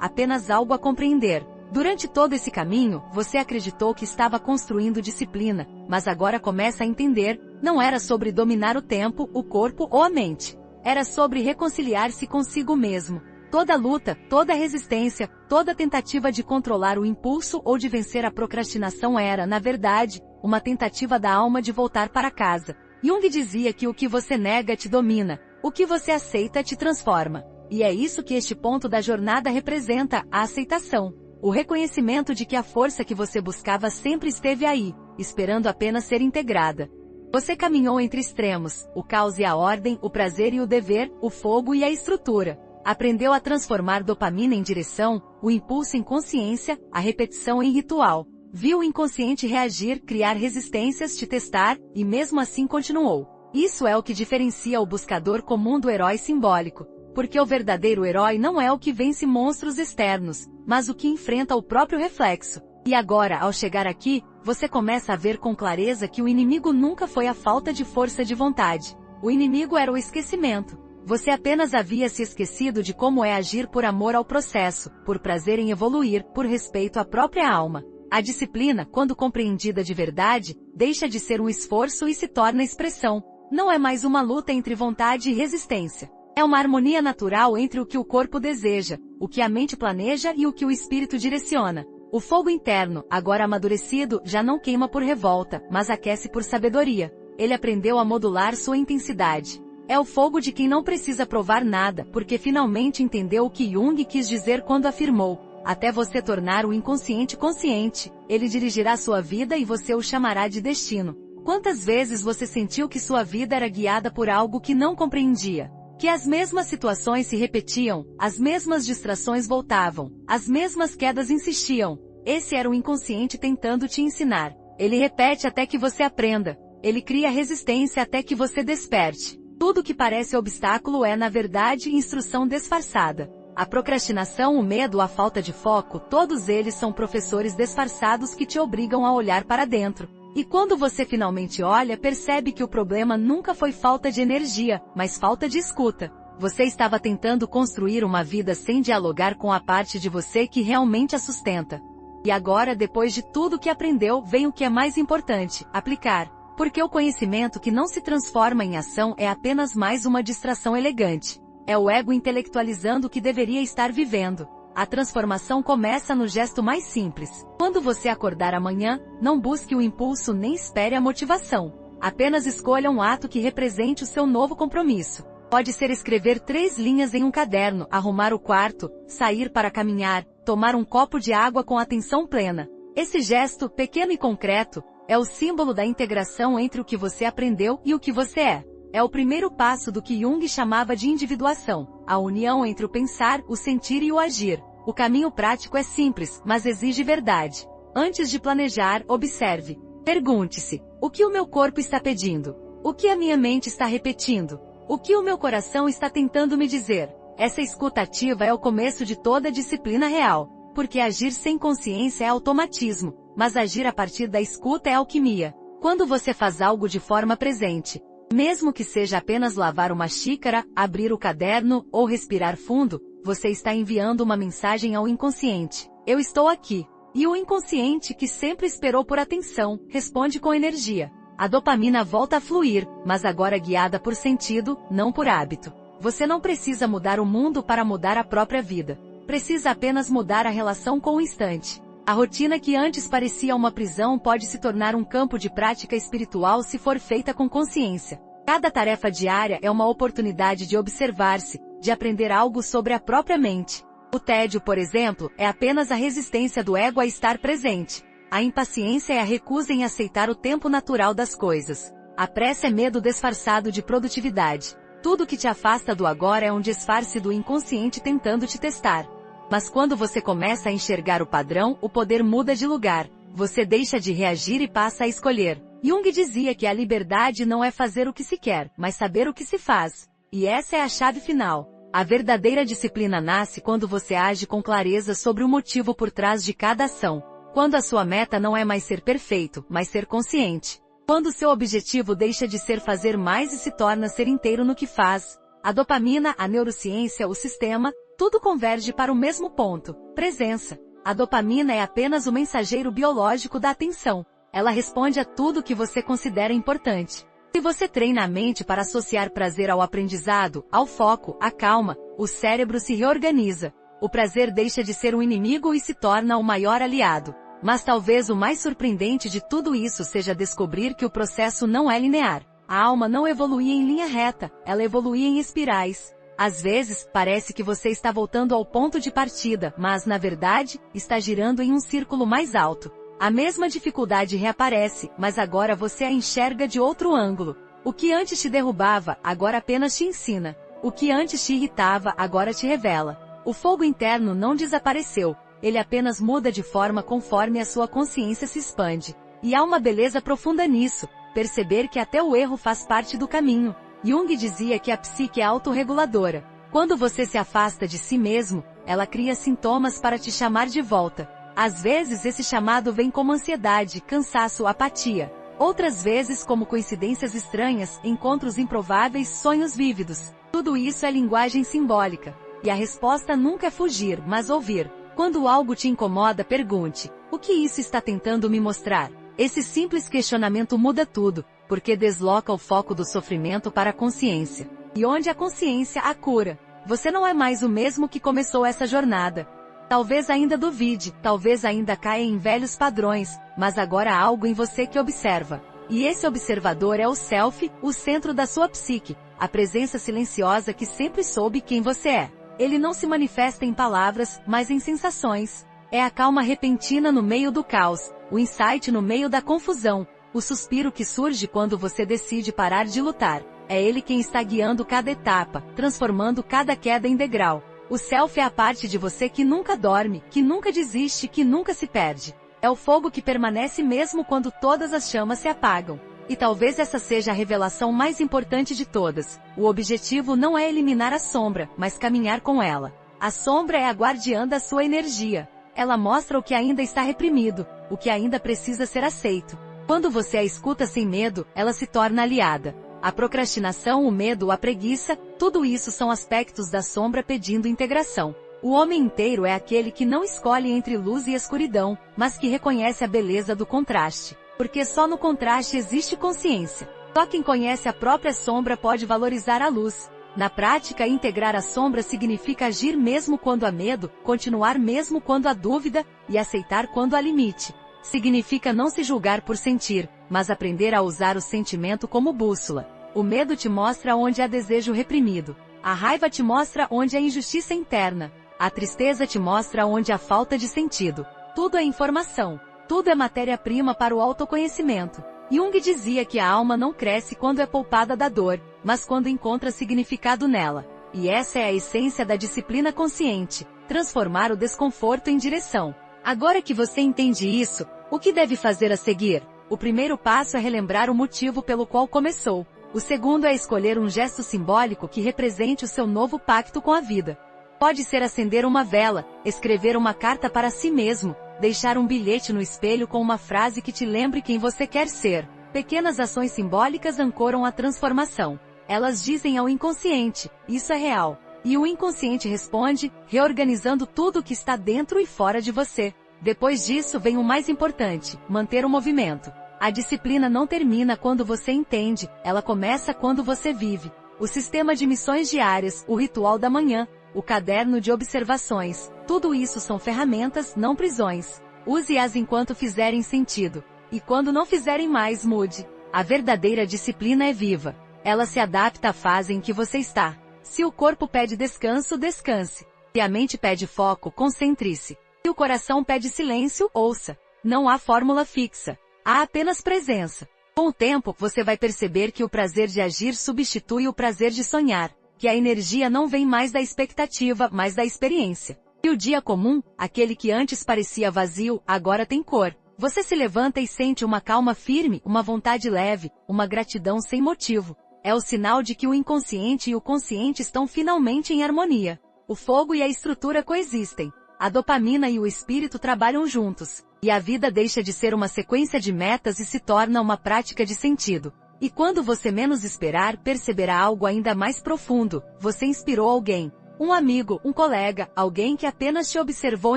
apenas algo a compreender. Durante todo esse caminho, você acreditou que estava construindo disciplina, mas agora começa a entender, não era sobre dominar o tempo, o corpo ou a mente. Era sobre reconciliar-se consigo mesmo. Toda luta, toda resistência, toda tentativa de controlar o impulso ou de vencer a procrastinação era, na verdade, uma tentativa da alma de voltar para casa. Jung dizia que o que você nega te domina, o que você aceita te transforma. E é isso que este ponto da jornada representa, a aceitação. O reconhecimento de que a força que você buscava sempre esteve aí, esperando apenas ser integrada. Você caminhou entre extremos, o caos e a ordem, o prazer e o dever, o fogo e a estrutura. Aprendeu a transformar dopamina em direção, o impulso em consciência, a repetição em ritual. Viu o inconsciente reagir, criar resistências, te testar, e mesmo assim continuou. Isso é o que diferencia o buscador comum do herói simbólico. Porque o verdadeiro herói não é o que vence monstros externos, mas o que enfrenta o próprio reflexo. E agora, ao chegar aqui, você começa a ver com clareza que o inimigo nunca foi a falta de força de vontade. O inimigo era o esquecimento. Você apenas havia se esquecido de como é agir por amor ao processo, por prazer em evoluir, por respeito à própria alma. A disciplina, quando compreendida de verdade, deixa de ser um esforço e se torna expressão. Não é mais uma luta entre vontade e resistência. É uma harmonia natural entre o que o corpo deseja, o que a mente planeja e o que o espírito direciona. O fogo interno, agora amadurecido, já não queima por revolta, mas aquece por sabedoria. Ele aprendeu a modular sua intensidade. É o fogo de quem não precisa provar nada, porque finalmente entendeu o que Jung quis dizer quando afirmou: até você tornar o inconsciente consciente, ele dirigirá sua vida e você o chamará de destino. Quantas vezes você sentiu que sua vida era guiada por algo que não compreendia? Que as mesmas situações se repetiam, as mesmas distrações voltavam, as mesmas quedas insistiam. Esse era o inconsciente tentando te ensinar. Ele repete até que você aprenda. Ele cria resistência até que você desperte. Tudo que parece obstáculo é, na verdade, instrução disfarçada. A procrastinação, o medo, a falta de foco, todos eles são professores disfarçados que te obrigam a olhar para dentro. E quando você finalmente olha, percebe que o problema nunca foi falta de energia, mas falta de escuta. Você estava tentando construir uma vida sem dialogar com a parte de você que realmente a sustenta. E agora, depois de tudo que aprendeu, vem o que é mais importante: aplicar. Porque o conhecimento que não se transforma em ação é apenas mais uma distração elegante. É o ego intelectualizando o que deveria estar vivendo. A transformação começa no gesto mais simples. Quando você acordar amanhã, não busque o impulso nem espere a motivação. Apenas escolha um ato que represente o seu novo compromisso. Pode ser escrever 3 linhas em um caderno, arrumar o quarto, sair para caminhar, tomar um copo de água com atenção plena. Esse gesto, pequeno e concreto, é o símbolo da integração entre o que você aprendeu e o que você é. É o primeiro passo do que Jung chamava de individuação, a união entre o pensar, o sentir e o agir. O caminho prático é simples, mas exige verdade. Antes de planejar, observe. Pergunte-se: o que o meu corpo está pedindo? O que a minha mente está repetindo? O que o meu coração está tentando me dizer? Essa escuta ativa é o começo de toda disciplina real, porque agir sem consciência é automatismo, mas agir a partir da escuta é alquimia. Quando você faz algo de forma presente, mesmo que seja apenas lavar uma xícara, abrir o caderno ou respirar fundo, você está enviando uma mensagem ao inconsciente: eu estou aqui. E o inconsciente, que sempre esperou por atenção, responde com energia. A dopamina volta a fluir, mas agora guiada por sentido, não por hábito. Você não precisa mudar o mundo para mudar a própria vida. Precisa apenas mudar a relação com o instante. A rotina que antes parecia uma prisão pode se tornar um campo de prática espiritual se for feita com consciência. Cada tarefa diária é uma oportunidade de observar-se, de aprender algo sobre a própria mente. O tédio, por exemplo, é apenas a resistência do ego a estar presente. A impaciência é a recusa em aceitar o tempo natural das coisas. A pressa é medo disfarçado de produtividade. Tudo que te afasta do agora é um disfarce do inconsciente tentando te testar. Mas quando você começa a enxergar o padrão, o poder muda de lugar. Você deixa de reagir e passa a escolher. Jung dizia que a liberdade não é fazer o que se quer, mas saber o que se faz. E essa é a chave final. A verdadeira disciplina nasce quando você age com clareza sobre o motivo por trás de cada ação. Quando a sua meta não é mais ser perfeito, mas ser consciente. Quando seu objetivo deixa de ser fazer mais e se torna ser inteiro no que faz. A dopamina, a neurociência, o sistema, tudo converge para o mesmo ponto: presença. A dopamina é apenas o mensageiro biológico da atenção. Ela responde a tudo que você considera importante. Se você treina a mente para associar prazer ao aprendizado, ao foco, à calma, o cérebro se reorganiza. O prazer deixa de ser um inimigo e se torna o maior aliado. Mas talvez o mais surpreendente de tudo isso seja descobrir que o processo não é linear. A alma não evoluía em linha reta, ela evoluía em espirais. Às vezes, parece que você está voltando ao ponto de partida, mas, na verdade, está girando em um círculo mais alto. A mesma dificuldade reaparece, mas agora você a enxerga de outro ângulo. O que antes te derrubava, agora apenas te ensina. O que antes te irritava, agora te revela. O fogo interno não desapareceu, ele apenas muda de forma conforme a sua consciência se expande. E há uma beleza profunda nisso, perceber que até o erro faz parte do caminho. Jung dizia que a psique é autorreguladora. Quando você se afasta de si mesmo, ela cria sintomas para te chamar de volta. Às vezes esse chamado vem como ansiedade, cansaço, apatia. Outras vezes como coincidências estranhas, encontros improváveis, sonhos vívidos. Tudo isso é linguagem simbólica. E a resposta nunca é fugir, mas ouvir. Quando algo te incomoda, pergunte: o que isso está tentando me mostrar? Esse simples questionamento muda tudo, porque desloca o foco do sofrimento para a consciência. E onde a consciência, há cura. Você não é mais o mesmo que começou essa jornada. Talvez ainda duvide, talvez ainda caia em velhos padrões, mas agora há algo em você que observa. E esse observador é o self, o centro da sua psique, a presença silenciosa que sempre soube quem você é. Ele não se manifesta em palavras, mas em sensações. É a calma repentina no meio do caos, o insight no meio da confusão, o suspiro que surge quando você decide parar de lutar. É ele quem está guiando cada etapa, transformando cada queda em degrau. O self é a parte de você que nunca dorme, que nunca desiste, que nunca se perde. É o fogo que permanece mesmo quando todas as chamas se apagam. E talvez essa seja a revelação mais importante de todas. O objetivo não é eliminar a sombra, mas caminhar com ela. A sombra é a guardiã da sua energia. Ela mostra o que ainda está reprimido, o que ainda precisa ser aceito. Quando você a escuta sem medo, ela se torna aliada. A procrastinação, o medo, a preguiça, tudo isso são aspectos da sombra pedindo integração. O homem inteiro é aquele que não escolhe entre luz e escuridão, mas que reconhece a beleza do contraste. Porque só no contraste existe consciência. Só quem conhece a própria sombra pode valorizar a luz. Na prática, integrar a sombra significa agir mesmo quando há medo, continuar mesmo quando há dúvida, e aceitar quando há limite. Significa não se julgar por sentir, mas aprender a usar o sentimento como bússola. O medo te mostra onde há desejo reprimido. A raiva te mostra onde há injustiça interna. A tristeza te mostra onde há falta de sentido. Tudo é informação. Tudo é matéria-prima para o autoconhecimento. Jung dizia que a alma não cresce quando é poupada da dor, mas quando encontra significado nela. E essa é a essência da disciplina consciente, transformar o desconforto em direção. Agora que você entende isso, o que deve fazer a seguir? O primeiro passo é relembrar o motivo pelo qual começou. O segundo é escolher um gesto simbólico que represente o seu novo pacto com a vida. Pode ser acender uma vela, escrever uma carta para si mesmo, deixar um bilhete no espelho com uma frase que te lembre quem você quer ser. Pequenas ações simbólicas ancoram a transformação. Elas dizem ao inconsciente: isso é real. E o inconsciente responde, reorganizando tudo o que está dentro e fora de você. Depois disso vem o mais importante: manter o movimento. A disciplina não termina quando você entende, ela começa quando você vive. O sistema de missões diárias, o ritual da manhã, o caderno de observações, tudo isso são ferramentas, não prisões. Use-as enquanto fizerem sentido. E quando não fizerem mais, mude. A verdadeira disciplina é viva. Ela se adapta à fase em que você está. Se o corpo pede descanso, descanse. Se a mente pede foco, concentre-se. Se o coração pede silêncio, ouça. Não há fórmula fixa. Há apenas presença. Com o tempo, você vai perceber que o prazer de agir substitui o prazer de sonhar. Que a energia não vem mais da expectativa, mas da experiência. E o dia comum, aquele que antes parecia vazio, agora tem cor. Você se levanta e sente uma calma firme, uma vontade leve, uma gratidão sem motivo. É o sinal de que o inconsciente e o consciente estão finalmente em harmonia. O fogo e a estrutura coexistem. A dopamina e o espírito trabalham juntos. E a vida deixa de ser uma sequência de metas e se torna uma prática de sentido. E quando você menos esperar, perceberá algo ainda mais profundo. Você inspirou alguém. Um amigo, um colega, alguém que apenas te observou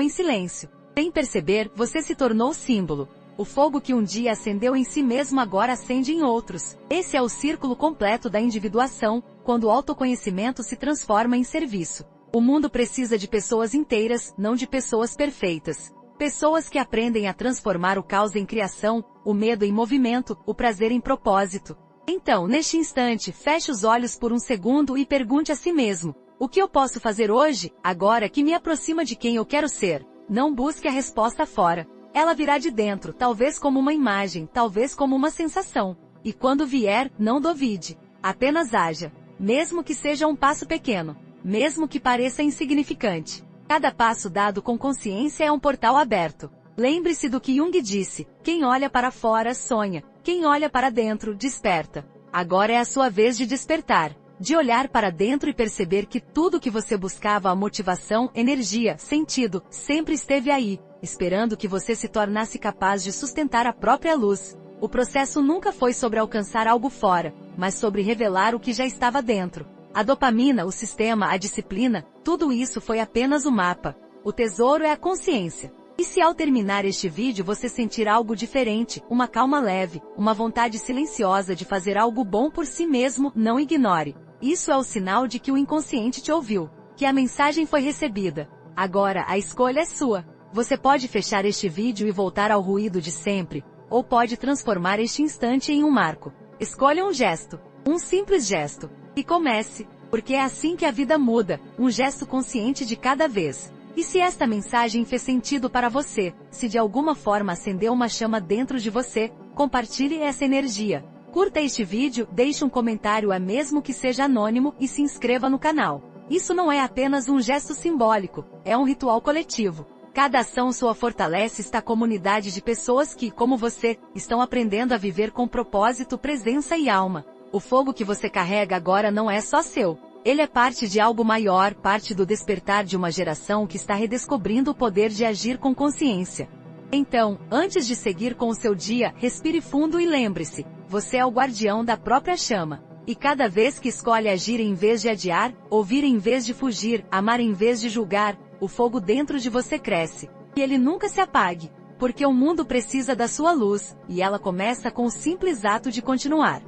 em silêncio. Sem perceber, você se tornou símbolo. O fogo que um dia acendeu em si mesmo agora acende em outros. Esse é o círculo completo da individuação, quando o autoconhecimento se transforma em serviço. O mundo precisa de pessoas inteiras, não de pessoas perfeitas. Pessoas que aprendem a transformar o caos em criação, o medo em movimento, o prazer em propósito. Então, neste instante, feche os olhos por um segundo e pergunte a si mesmo: o que eu posso fazer hoje, agora que me aproxima de quem eu quero ser? Não busque a resposta fora. Ela virá de dentro, talvez como uma imagem, talvez como uma sensação. E quando vier, não duvide. Apenas haja. Mesmo que seja um passo pequeno. Mesmo que pareça insignificante. Cada passo dado com consciência é um portal aberto. Lembre-se do que Jung disse: quem olha para fora sonha, quem olha para dentro desperta. Agora é a sua vez de despertar. De olhar para dentro e perceber que tudo que você buscava, a motivação, energia, sentido, sempre esteve aí, esperando que você se tornasse capaz de sustentar a própria luz. O processo nunca foi sobre alcançar algo fora, mas sobre revelar o que já estava dentro. A dopamina, o sistema, a disciplina, tudo isso foi apenas o mapa. O tesouro é a consciência. E se ao terminar este vídeo você sentir algo diferente, uma calma leve, uma vontade silenciosa de fazer algo bom por si mesmo, não ignore. Isso é o sinal de que o inconsciente te ouviu, que a mensagem foi recebida. Agora a escolha é sua. Você pode fechar este vídeo e voltar ao ruído de sempre, ou pode transformar este instante em um marco. Escolha um gesto, um simples gesto, e comece, porque é assim que a vida muda, um gesto consciente de cada vez. E se esta mensagem fez sentido para você, se de alguma forma acendeu uma chama dentro de você, compartilhe essa energia. Curta este vídeo, deixe um comentário mesmo que seja anônimo e se inscreva no canal. Isso não é apenas um gesto simbólico, é um ritual coletivo. Cada ação sua fortalece esta comunidade de pessoas que, como você, estão aprendendo a viver com propósito, presença e alma. O fogo que você carrega agora não é só seu. Ele é parte de algo maior, parte do despertar de uma geração que está redescobrindo o poder de agir com consciência. Então, antes de seguir com o seu dia, respire fundo e lembre-se, você é o guardião da própria chama. E cada vez que escolhe agir em vez de adiar, ouvir em vez de fugir, amar em vez de julgar, o fogo dentro de você cresce. E ele nunca se apague, porque o mundo precisa da sua luz, e ela começa com o simples ato de continuar.